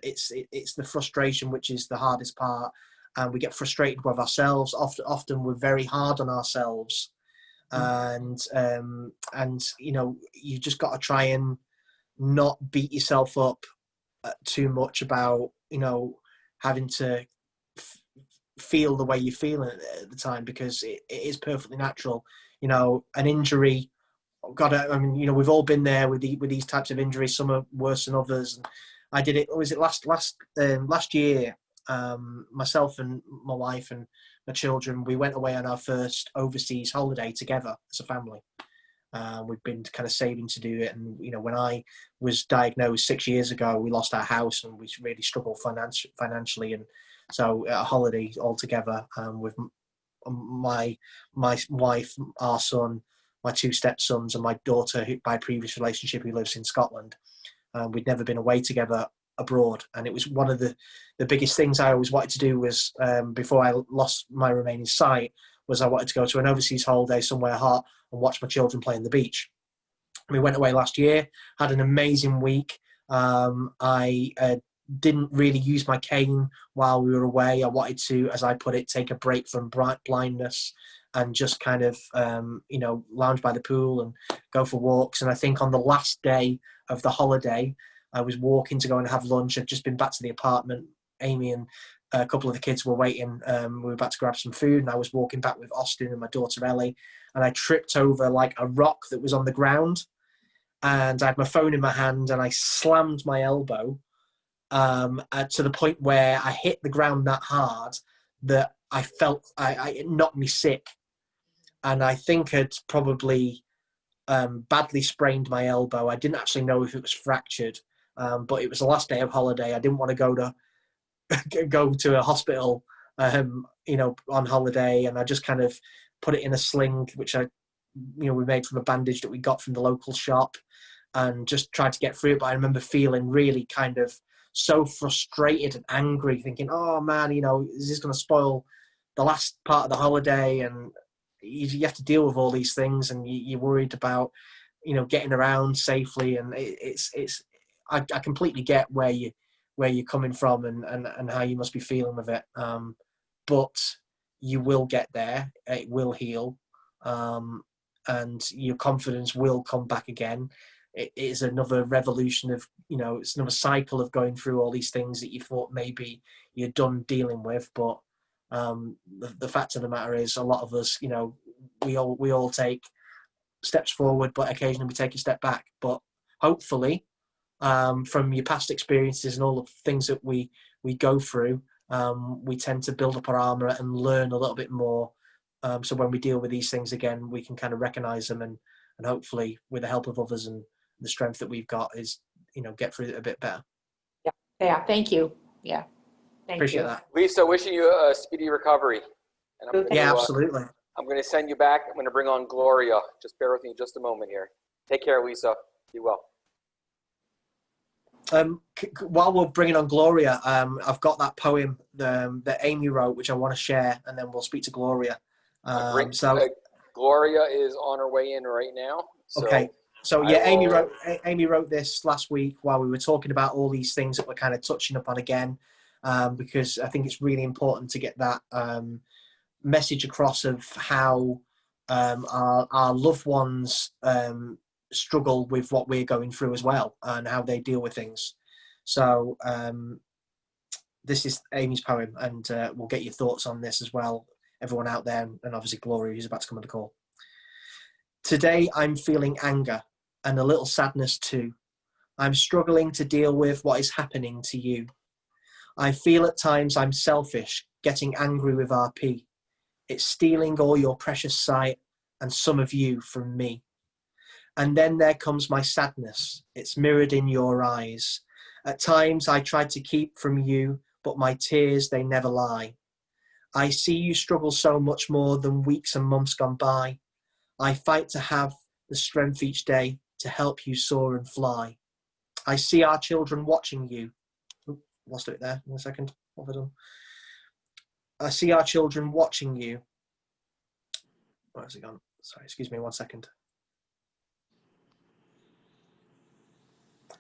it's the frustration, which is the hardest part. And we get frustrated with ourselves. Often we're very hard on ourselves. And you know, you just got to try and not beat yourself up too much about, you know, having to feel the way you're feeling at the time, because it is perfectly natural. You know, an injury, God, I mean, you know, we've all been there with these types of injuries. Some are worse than others. And I did it. Was it last year? Myself and my wife and my children, we went away on our first overseas holiday together as a family. We've been kind of saving to do it. And, you know, when I was diagnosed 6 years ago, we lost our house and we really struggled financially. And so a holiday all together with my wife, our son, my two stepsons and my daughter, who, by previous relationship, who lives in Scotland. We'd never been away together abroad. And it was one of the biggest things I always wanted to do was, before I lost my remaining sight, was I wanted to go to an overseas holiday somewhere hot and watch my children play on the beach. We went away last year, had an amazing week. I didn't really use my cane while we were away. I wanted to, as I put it, take a break from blindness and just kind of, you know, lounge by the pool and go for walks. And I think on the last day of the holiday, I was walking to go and have lunch. I'd just been back to the apartment. Amy and a couple of the kids were waiting. We were about to grab some food, and I was walking back with Austin and my daughter Ellie, and I tripped over like a rock that was on the ground, and I had my phone in my hand, and I slammed my elbow to the point where I hit the ground that hard that I felt it knocked me sick, and I think I'd probably badly sprained my elbow. I didn't actually know if it was fractured, but it was the last day of holiday. I didn't want to go to a hospital, you know, on holiday, and I just kind of put it in a sling, which we made from a bandage that we got from the local shop, and just tried to get through it. But I remember feeling really kind of so frustrated and angry, thinking, oh man, you know, is this going to spoil the last part of the holiday? And you have to deal with all these things, and you're worried about, you know, getting around safely. And I completely get where you're coming from and how you must be feeling with it. But you will get there. It will heal. And your confidence will come back again. It is another revolution of, you know, it's another cycle of going through all these things that you thought maybe you're done dealing with. But the fact of the matter is, a lot of us, you know, we all take steps forward, but occasionally we take a step back. But hopefully, from your past experiences and all the things that we go through, we tend to build up our armor and learn a little bit more. So when we deal with these things again, we can kind of recognize them and hopefully, with the help of others and the strength that we've got, is, you know, get through it a bit better. Yeah. Thank you. Yeah. Appreciate that. Lisa, wishing you a speedy recovery. And I'm gonna, absolutely. I'm going to send you back. I'm going to bring on Gloria. Just bear with me just a moment here. Take care, Lisa. Be well. While we're bringing on Gloria, I've got that poem that Amy wrote, which I want to share, and then we'll speak to Gloria. Gloria is on her way in right now. So okay. So yeah, Amy wrote this last week while we were talking about all these things that we're kind of touching upon again, because I think it's really important to get that message across of how our loved ones struggle with what we're going through as well, and how they deal with things. So this is Amy's poem, and we'll get your thoughts on this as well. everyone out there, and obviously Gloria, who's about to come on the call. Today, I'm feeling anger and a little sadness too. I'm struggling to deal with what is happening to you. I feel at times I'm selfish, getting angry with RP. It's stealing all your precious sight and some of you from me. And then there comes my sadness. It's mirrored in your eyes. At times I try to keep from you, but my tears, they never lie. I see you struggle so much more than weeks and months gone by. I fight to have the strength each day to help you soar and fly. I see our children watching you. Oop, lost it there. 1 second. What have I done? I see our children watching you. Where has it gone? Sorry, excuse me 1 second.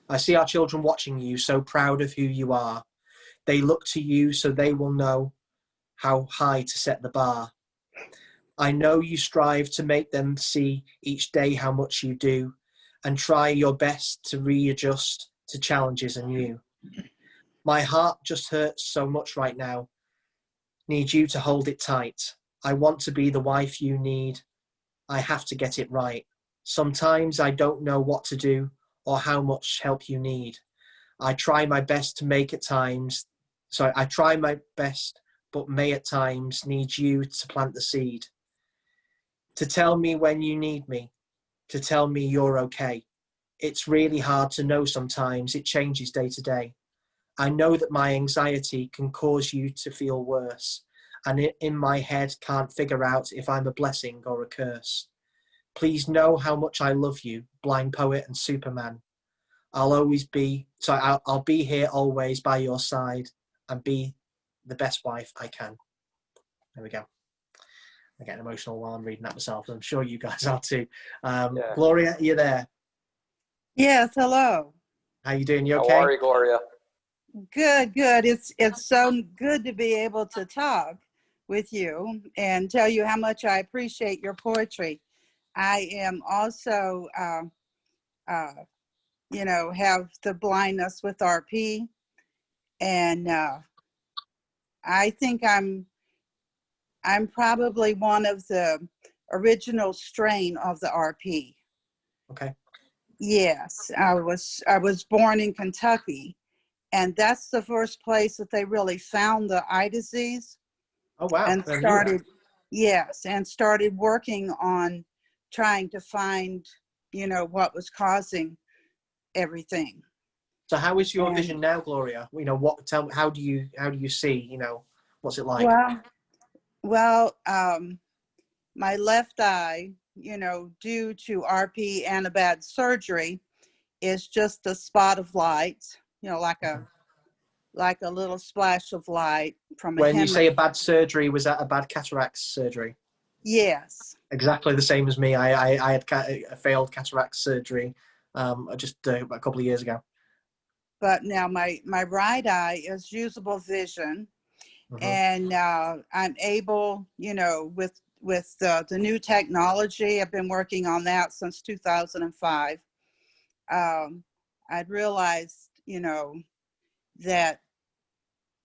I see our children watching you, so proud of who you are. They look to you so they will know how high to set the bar. I know you strive to make them see each day how much you do and try your best to readjust to challenges anew. My heart just hurts so much right now. Need you to hold it tight. I want to be the wife you need. I have to get it right. Sometimes I don't know what to do or how much help you need. I try my best to make at times. So I try my best, but may at times need you to plant the seed. To tell me when you need me, to tell me you're okay. It's really hard to know sometimes. It changes day to day. I know that my anxiety can cause you to feel worse, and in my head can't figure out if I'm a blessing or a curse. Please know how much I love you, blind poet and Superman. I'll be here always by your side and be the best wife I can. There we go. I'm getting emotional while I'm reading that myself. I'm sure you guys are too. Yeah. Gloria, are you there? Yes, hello. How you doing? You okay? How are you, Gloria? Good, good. It's so good to be able to talk with you and tell you how much I appreciate your poetry. I am also, have the blindness with RP, and I think I'm probably one of the original strain of the RP. Okay. Yes, I was born in Kentucky, and that's the first place that they really found the eye disease. Oh, wow. And started working on trying to find, what was causing everything. So how is your vision now, Gloria? How do you see, what's it like? Well, my left eye, due to RP and a bad surgery, is just a spot of light, like a little splash of light from a When you hemorrhage. say a bad surgery, was that a bad cataract surgery? Yes. Exactly the same as me. I had a failed cataract surgery just a couple of years ago. But now my right eye is usable vision. Mm-hmm. And I'm able, with the new technology, I've been working on that since 2005. I'd realized, that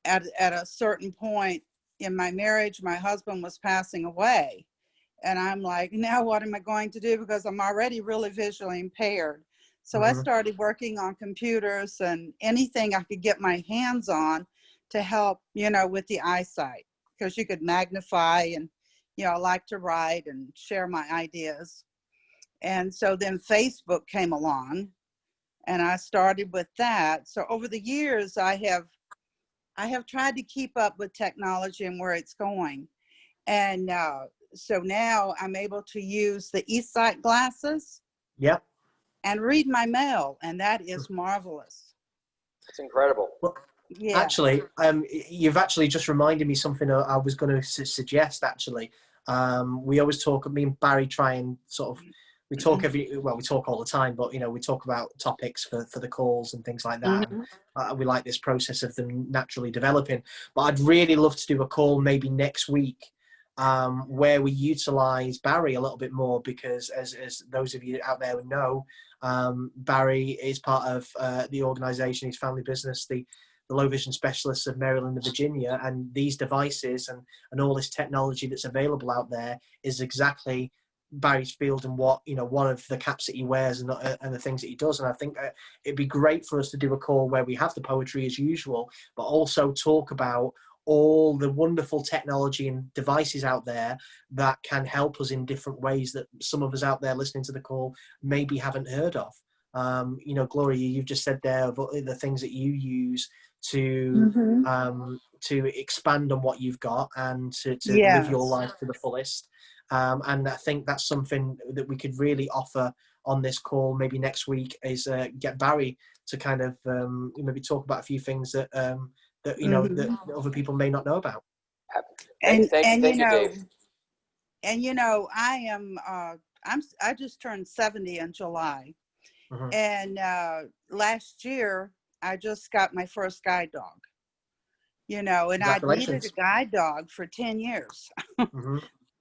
at a certain point in my marriage, my husband was passing away. And I'm like, now what am I going to do? Because I'm already really visually impaired. So I started working on computers and anything I could get my hands on to help, with the eyesight, because you could magnify and, I like to write and share my ideas. And so then Facebook came along and I started with that. So over the years, I have tried to keep up with technology and where it's going. And so now I'm able to use the eSight glasses. Yep. And read my mail, and that is marvelous. It's incredible. Well, yeah. Actually, you've actually just reminded me something I was going to suggest. Actually, we always talk. Me and Barry try and sort of we talk we talk all the time, but we talk about topics for the calls and things like that. And, we like this process of them naturally developing. But I'd really love to do a call maybe next week where we utilize Barry a little bit more, because as those of you out there know, Barry is part of the organization, his family business, the the low vision specialists of Maryland and Virginia, and these devices and all this technology that's available out there is exactly Barry's field and what, you know, one of the caps that he wears and the things that he does. And I think it'd be great for us to do a call where we have the poetry as usual, but also talk about all the wonderful technology and devices out there that can help us in different ways that some of us out there listening to the call maybe haven't heard of. You know, Gloria, you've just said there the things that you use to expand on what you've got and to live your life to the fullest. And I think that's something that we could really offer on this call maybe next week, is get Barry to kind of maybe talk about a few things that that you know that other people may not know about. Thank you, you know, Dave. and you know, I just turned 70 in July, and last year I just got my first guide dog. You know, and I needed a guide dog for 10 years.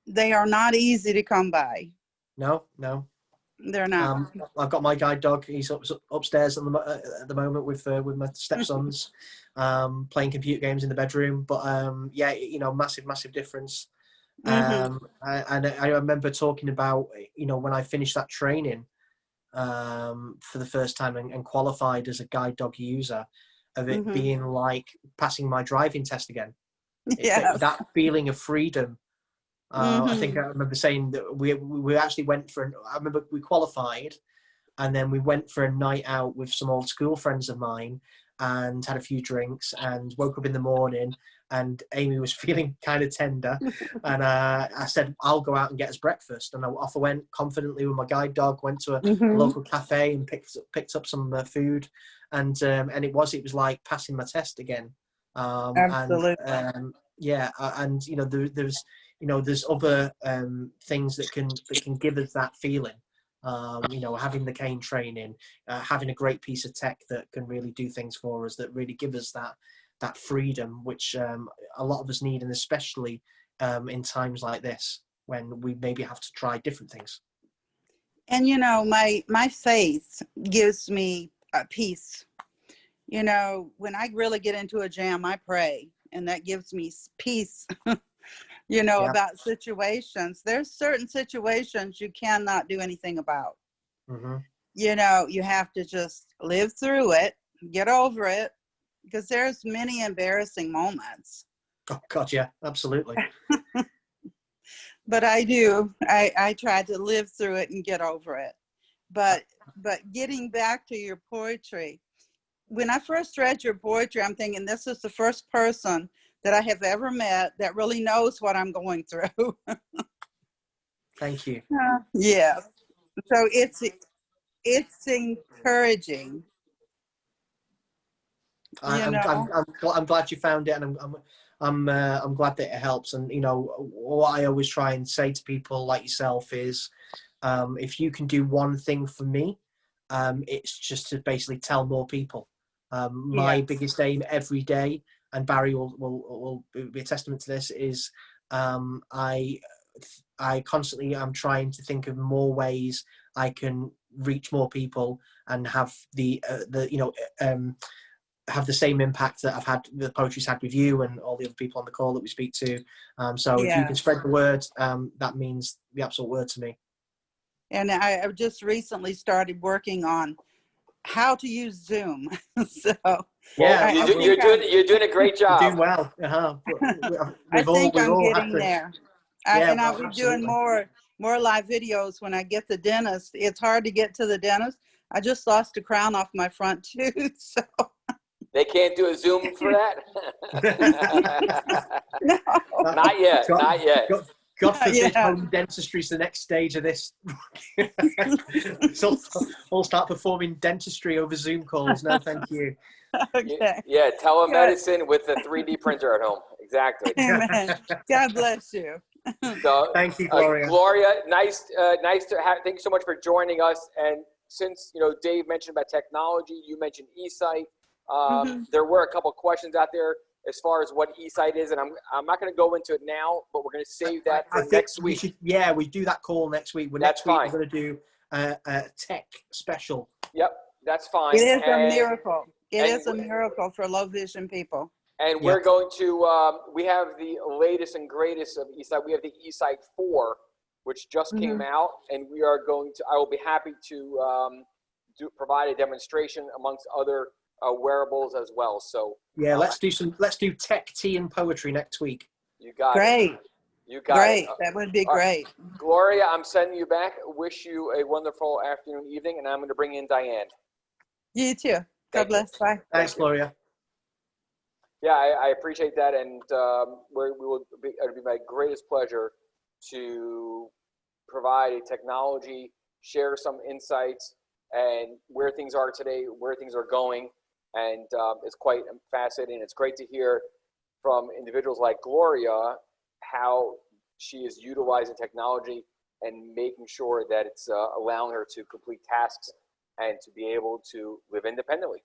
They are not easy to come by. No, they're not. I've got my guide dog. He's upstairs at the moment with my stepsons, playing computer games in the bedroom. But yeah, you know, massive difference. And I remember talking about, you know, when I finished that training for the first time and qualified as a guide dog user, of it being like passing my driving test again. That feeling of freedom. I think I remember saying that we actually went for I remember we qualified, and then we went for a night out with some old school friends of mine and had a few drinks and woke up in the morning, and Amy was feeling kind of tender, and I said, I'll go out and get us breakfast, and off I went confidently with my guide dog, went to a local cafe and picked up some food, and it was like passing my test again. Absolutely. And and you know, there's you know, there's other things that can give us that feeling. You know, having the cane training, having a great piece of tech that can really do things for us, that really give us that freedom, which a lot of us need, and especially in times like this when we maybe have to try different things. And you know, my faith gives me peace. You know, when I really get into a jam, I pray, and that gives me peace. You know, about situations. There's certain situations you cannot do anything about. You know, you have to just live through it, get over it, because there's many embarrassing moments. Oh God, yeah, absolutely. But I do. I try to live through it and get over it. But getting back to your poetry, when I first read your poetry, I'm thinking this is the first person that I have ever met that really knows what I'm going through. Thank you. Yeah. So it's encouraging. I'm glad you found it, and I'm glad that it helps. And you know, what I always try and say to people like yourself is, if you can do one thing for me, it's just to basically tell more people. My biggest aim every day, and Barry will be a testament to this, is I constantly am trying to think of more ways I can reach more people and have have the same impact that I've had, the poetry's had with you and all the other people on the call that we speak to. So if you can spread the word, that means the absolute word to me. And I've just recently started working on how to use Zoom. So yeah, you're doing a great job. You're doing well. I think I'm getting there. And I'll be doing more live videos when I get the dentist. It's hard to get to the dentist. I just lost a crown off my front tooth, so. They can't do a Zoom for that? No. Not yet. God forbid home dentistry is the next stage of this. So we'll start performing dentistry over Zoom calls. No, thank you. Okay. Yeah, telemedicine with a 3D printer at home. Exactly. Amen. God bless you. So, thank you, Gloria. Gloria, nice to have. Thank you so much for joining us. And since Dave mentioned about technology, you mentioned eSight. There were a couple of questions out there as far as what eSight is, and I'm not going to go into it now, but we're going to save that for next week. We do that call next week. Next week we're going to do a tech special. Yep, that's fine. It is a miracle. It is a miracle for low vision people. And we're going to, we have the latest and greatest of eSight. We have the eSight 4, which just came out, and we are going to, I will be happy to provide a demonstration amongst other wearables as well. So yeah, let's do tech, tea, and poetry next week. You got great. it. You got great. it. That would be great. Gloria, I'm sending you back. Wish you a wonderful afternoon, evening, and I'm going to bring in Diane. You too. God bless. Bye. Thanks, Gloria. Yeah, I appreciate that, and it'll be my greatest pleasure to provide a technology, share some insights, and where things are today, where things are going, and it's quite fascinating. It's great to hear from individuals like Gloria how she is utilizing technology and making sure that it's allowing her to complete tasks and to be able to live independently.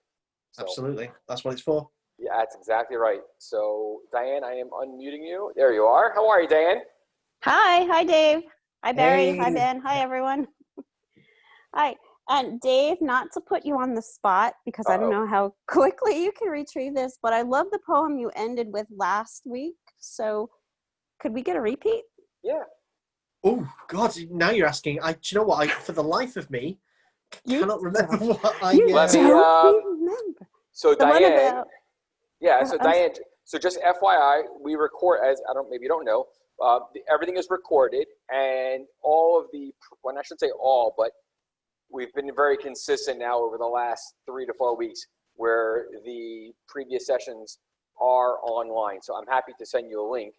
So, absolutely, that's what it's for. Yeah, that's exactly right. So, Diane, I am unmuting you. There you are. How are you, Diane? Hi, Dave. Hi, Barry. Hey. Hi, Ben. Hi, everyone. Hi. And Dave, not to put you on the spot, because I don't know how quickly you can retrieve this, but I love the poem you ended with last week. So could we get a repeat? Yeah. Oh, God, now you're asking. Do you know what? For the life of me, cannot remember what I... Let me, remember. So The Diane, Diane, so just FYI, we record, maybe you don't know, everything is recorded, and all of the, well, I shouldn't say all, but we've been very consistent now over the last 3 to 4 weeks where the previous sessions are online. So I'm happy to send you a link.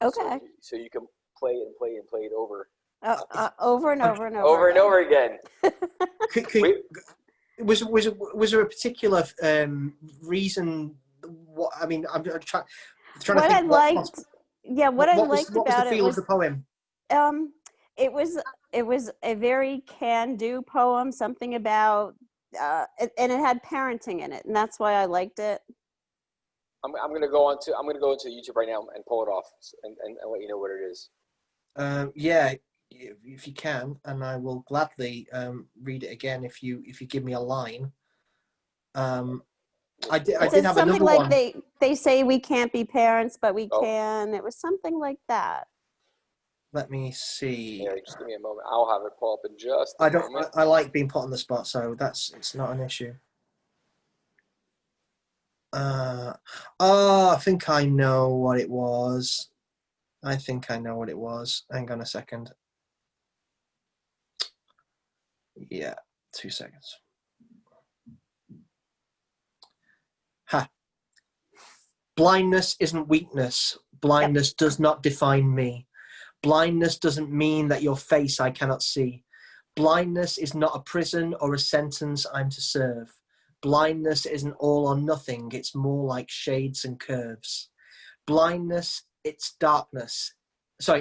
Okay. So you can play it and play it and play it over. Over and over and over. Over and over again. Was there a particular reason? What I mean, I'm trying to think. What I liked about the feel of the poem? It was a very can-do poem, something about, and it had parenting in it, and that's why I liked it. I'm gonna go into YouTube right now and pull it off and let you know what it is. Yeah, if you can, and I will gladly read it again if you give me a line. I did have something another like one. they say we can't be parents, but we can. It was something like that. Let me see. Yeah, just give me a moment. I'll have it pull up in just a moment. I like being put on the spot, so it's not an issue. I think I know what it was. Hang on a second. Yeah, 2 seconds. Ha. Blindness isn't weakness. Blindness does not define me. Blindness doesn't mean that your face I cannot see. Blindness is not a prison or a sentence I'm to serve. Blindness isn't all or nothing. It's more like shades and curves. Blindness, it's darkness.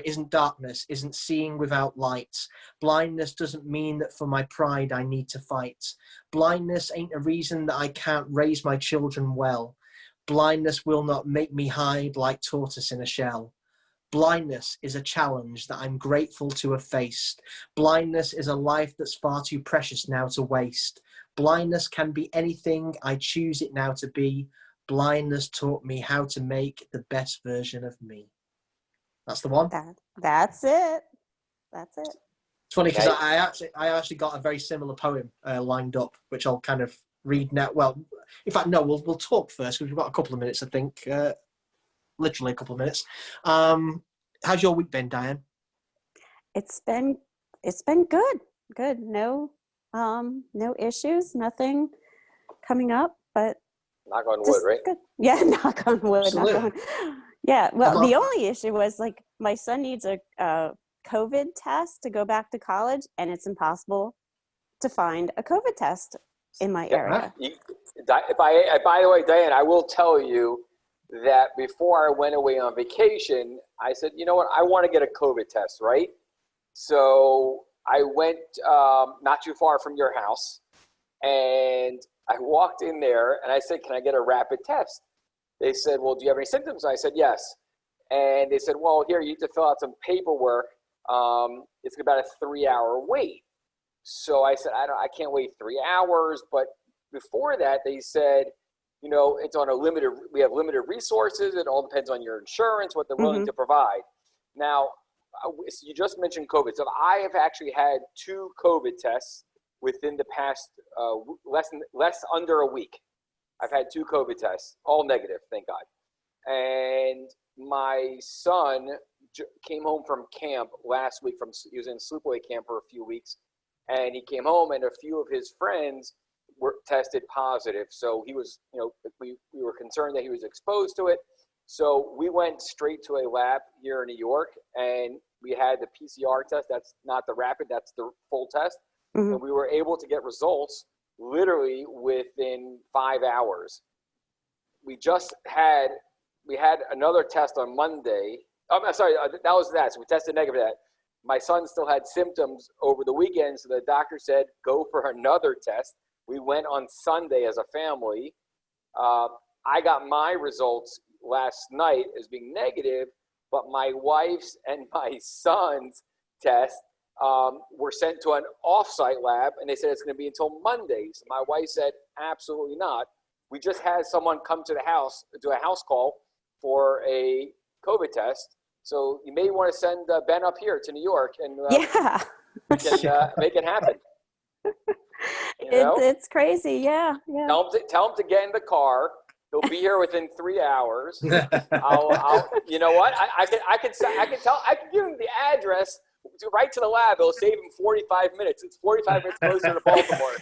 Isn't darkness, isn't seeing without light. Blindness doesn't mean that for my pride I need to fight. Blindness ain't a reason that I can't raise my children well. Blindness will not make me hide like tortoise in a shell. Blindness is a challenge that I'm grateful to have faced. Blindness is a life that's far too precious now to waste. Blindness can be anything I choose it now to be. Blindness taught me how to make the best version of me. That's the one. That's it. That's it. It's funny because I actually got a very similar poem lined up, which I'll kind of read now. Well, in fact, no, we'll talk first because we've got a couple of minutes, I think. Literally a couple of minutes. How's your week been, Diane? It's been good. No issues, nothing coming up, but knock on wood, right? Good. Yeah, knock on wood. Absolutely. Yeah, well, the only issue was like my son needs a COVID test to go back to college, and it's impossible to find a COVID test in my area. By the way, Diane, I will tell you that before I went away on vacation, I said, you know what, I want to get a COVID test, right? So I went not too far from your house, and I walked in there, and I said, can I get a rapid test? They said, well, do you have any symptoms? I said, yes. And they said, well, here, you need to fill out some paperwork. It's about a 3-hour wait. So I said, I can't wait 3 hours. But before that, they said, it's on we have limited resources. It all depends on your insurance, what they're willing to provide. Now, so you just mentioned COVID. So I have actually had 2 COVID tests within the past less under a week. I've had 2 COVID tests, all negative, thank God. And my son came home from camp last week. He was in sleepaway camp for a few weeks, and he came home, and a few of his friends were tested positive. So he was, we were concerned that he was exposed to it. So we went straight to a lab here in New York, and we had the PCR test. That's not the rapid, that's the full test. And we were able to get results literally within 5 hours. We had another test on Monday. Oh, I'm sorry, that was that. So we tested negative for that. My son still had symptoms over the weekend, so the doctor said, go for another test. We went on Sunday as a family. I got my results last night as being negative, but my wife's and my son's test were sent to an off-site lab, and they said it's going to be until Mondays. My wife said, absolutely not. We just had someone come to the house, do a house call for a COVID test. So you may want to send Ben up here to New York, and we can make it happen. It's crazy. Yeah. Tell him to get in the car. He'll be here within 3 hours. I'll you know what? I can give him the address right to the lab. It'll save him 45 minutes. It's 45 minutes closer to Baltimore.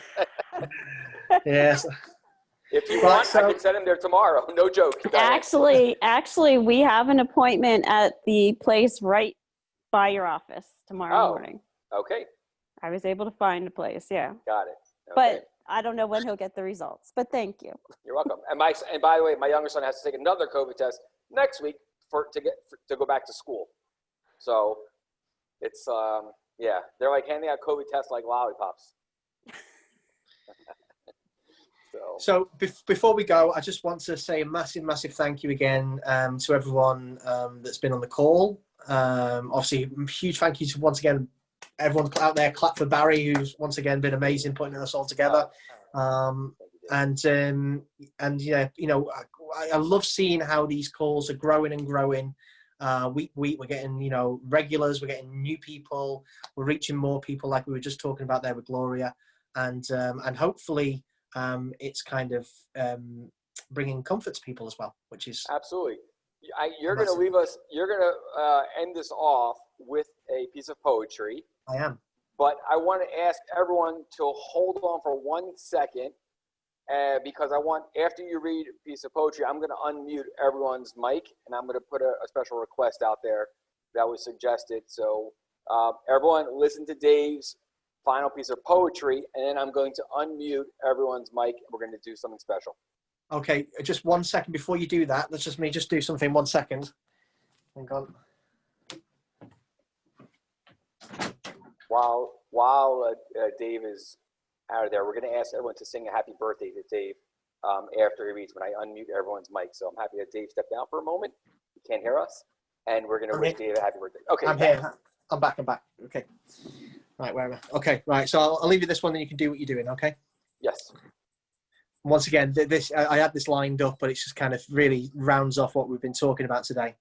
Yes. If you want, I can send him there tomorrow. No joke. Actually, we have an appointment at the place right by your office tomorrow morning. Okay. I was able to find a place. Yeah. Got it. Okay. But I don't know when he'll get the results. But thank you. You're welcome. And by the way, my younger son has to take another COVID test next week to go back to school. So it's they're like handing out COVID tests like lollipops. So before we go, I just want to say a massive thank you again to everyone that's been on the call. Obviously, huge thank you to, once again, everyone out there. Clap for Barry, who's once again been amazing putting us all together. And yeah, I love seeing how these calls are growing and growing. Week to week, we're getting regulars, we're getting new people, we're reaching more people, like we were just talking about there with Gloria, and hopefully it's kind of bringing comfort to people as well, which is absolutely. You're going to leave us. You're going to end this off with a piece of poetry. I am. But I want to ask everyone to hold on for 1 second, because I want, after you read a piece of poetry, I'm going to unmute everyone's mic, and I'm going to put a special request out there that was suggested. So everyone listen to Dave's final piece of poetry, and then I'm going to unmute everyone's mic, and we're going to do something special. Okay, just 1 second before you do that. Let's just do something. 1 second. Hang on. While Dave is out of there, we're going to ask everyone to sing a happy birthday to Dave after he reads, when I unmute everyone's mic. So I'm happy that Dave stepped down for a moment. He can't hear us, and we're going to wish Dave a happy birthday. Okay. I'm here. I'm back. Okay. Right, where am I? Okay, right. So I'll leave you this one, then you can do what you're doing, okay? Yes. Once again, I had this lined up, but it's just kind of really rounds off what we've been talking about today.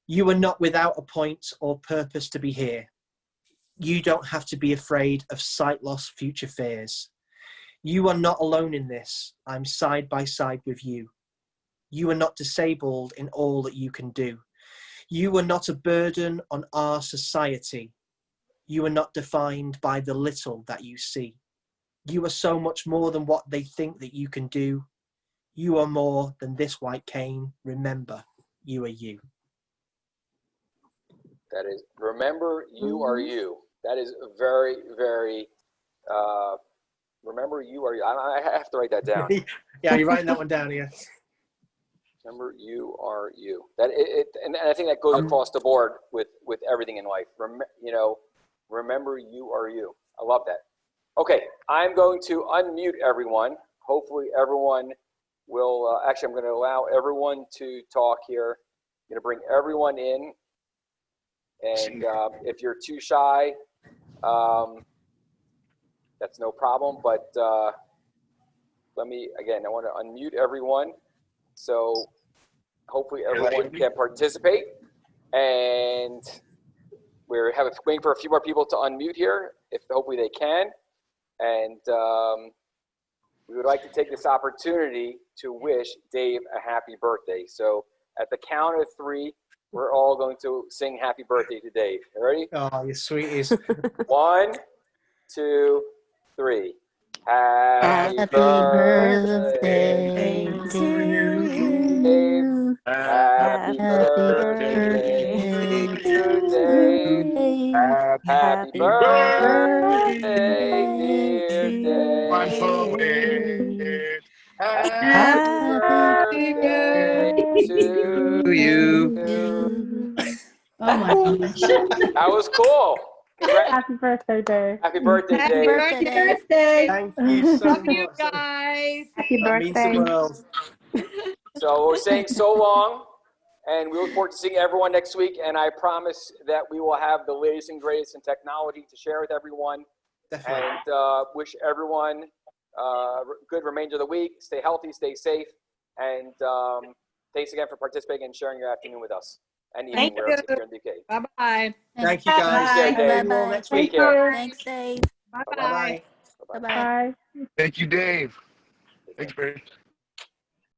You are not without a point or purpose to be here. You don't have to be afraid of sight loss, future fears. You are not alone in this. I'm side by side with you. You are not disabled in all that you can do. You are not a burden on our society. You are not defined by the little that you see. You are so much more than what they think that you can do. You are more than this white cane. Remember, you are you. That is, remember, you are you. That is very, very, remember, you are you. I have to write that down. Yeah, you're writing that one down here. Remember, you are you. And I think that goes across the board with everything in life. Remember, you are you. I love that. Okay, I'm going to unmute everyone. Hopefully everyone will, actually I'm going to allow everyone to talk here. I'm going to bring everyone in. And if you're too shy, that's no problem. But let me, again, I want to unmute everyone. So hopefully everyone can participate. And we're waiting for a few more people to unmute here, if hopefully they can. And we would like to take this opportunity to wish Dave a happy birthday. So at the count of 3, we're all going to sing happy birthday to Dave. You ready? Oh, you sweeties. 1, 2, 3. Happy birthday to Dave. you. Happy birthday to Dave. Happy birthday, dear Dave. Wonderful Dave. Dave. Happy birthday to you. Oh my gosh. That was cool. Happy birthday, Dave. Happy birthday, Happy Dave. birthday. Thank you so Love you much. guys. Happy That means the birthday. world. So we're saying so long, and we look forward to seeing everyone next week. And I promise that we will have the latest and greatest in technology to share with everyone. Definitely. And wish everyone good remainder of the week. Stay healthy, stay safe, and thanks again for participating and sharing your afternoon with us and evening Thank here you. in the UK. Bye-bye. Thank you, guys. Take care, Dave. See you all next Take week. care. Thanks, Dave. Bye-bye. Bye-bye. Bye-bye. Bye-bye. Bye. Thank you, Dave. Take care. Thanks, Barry.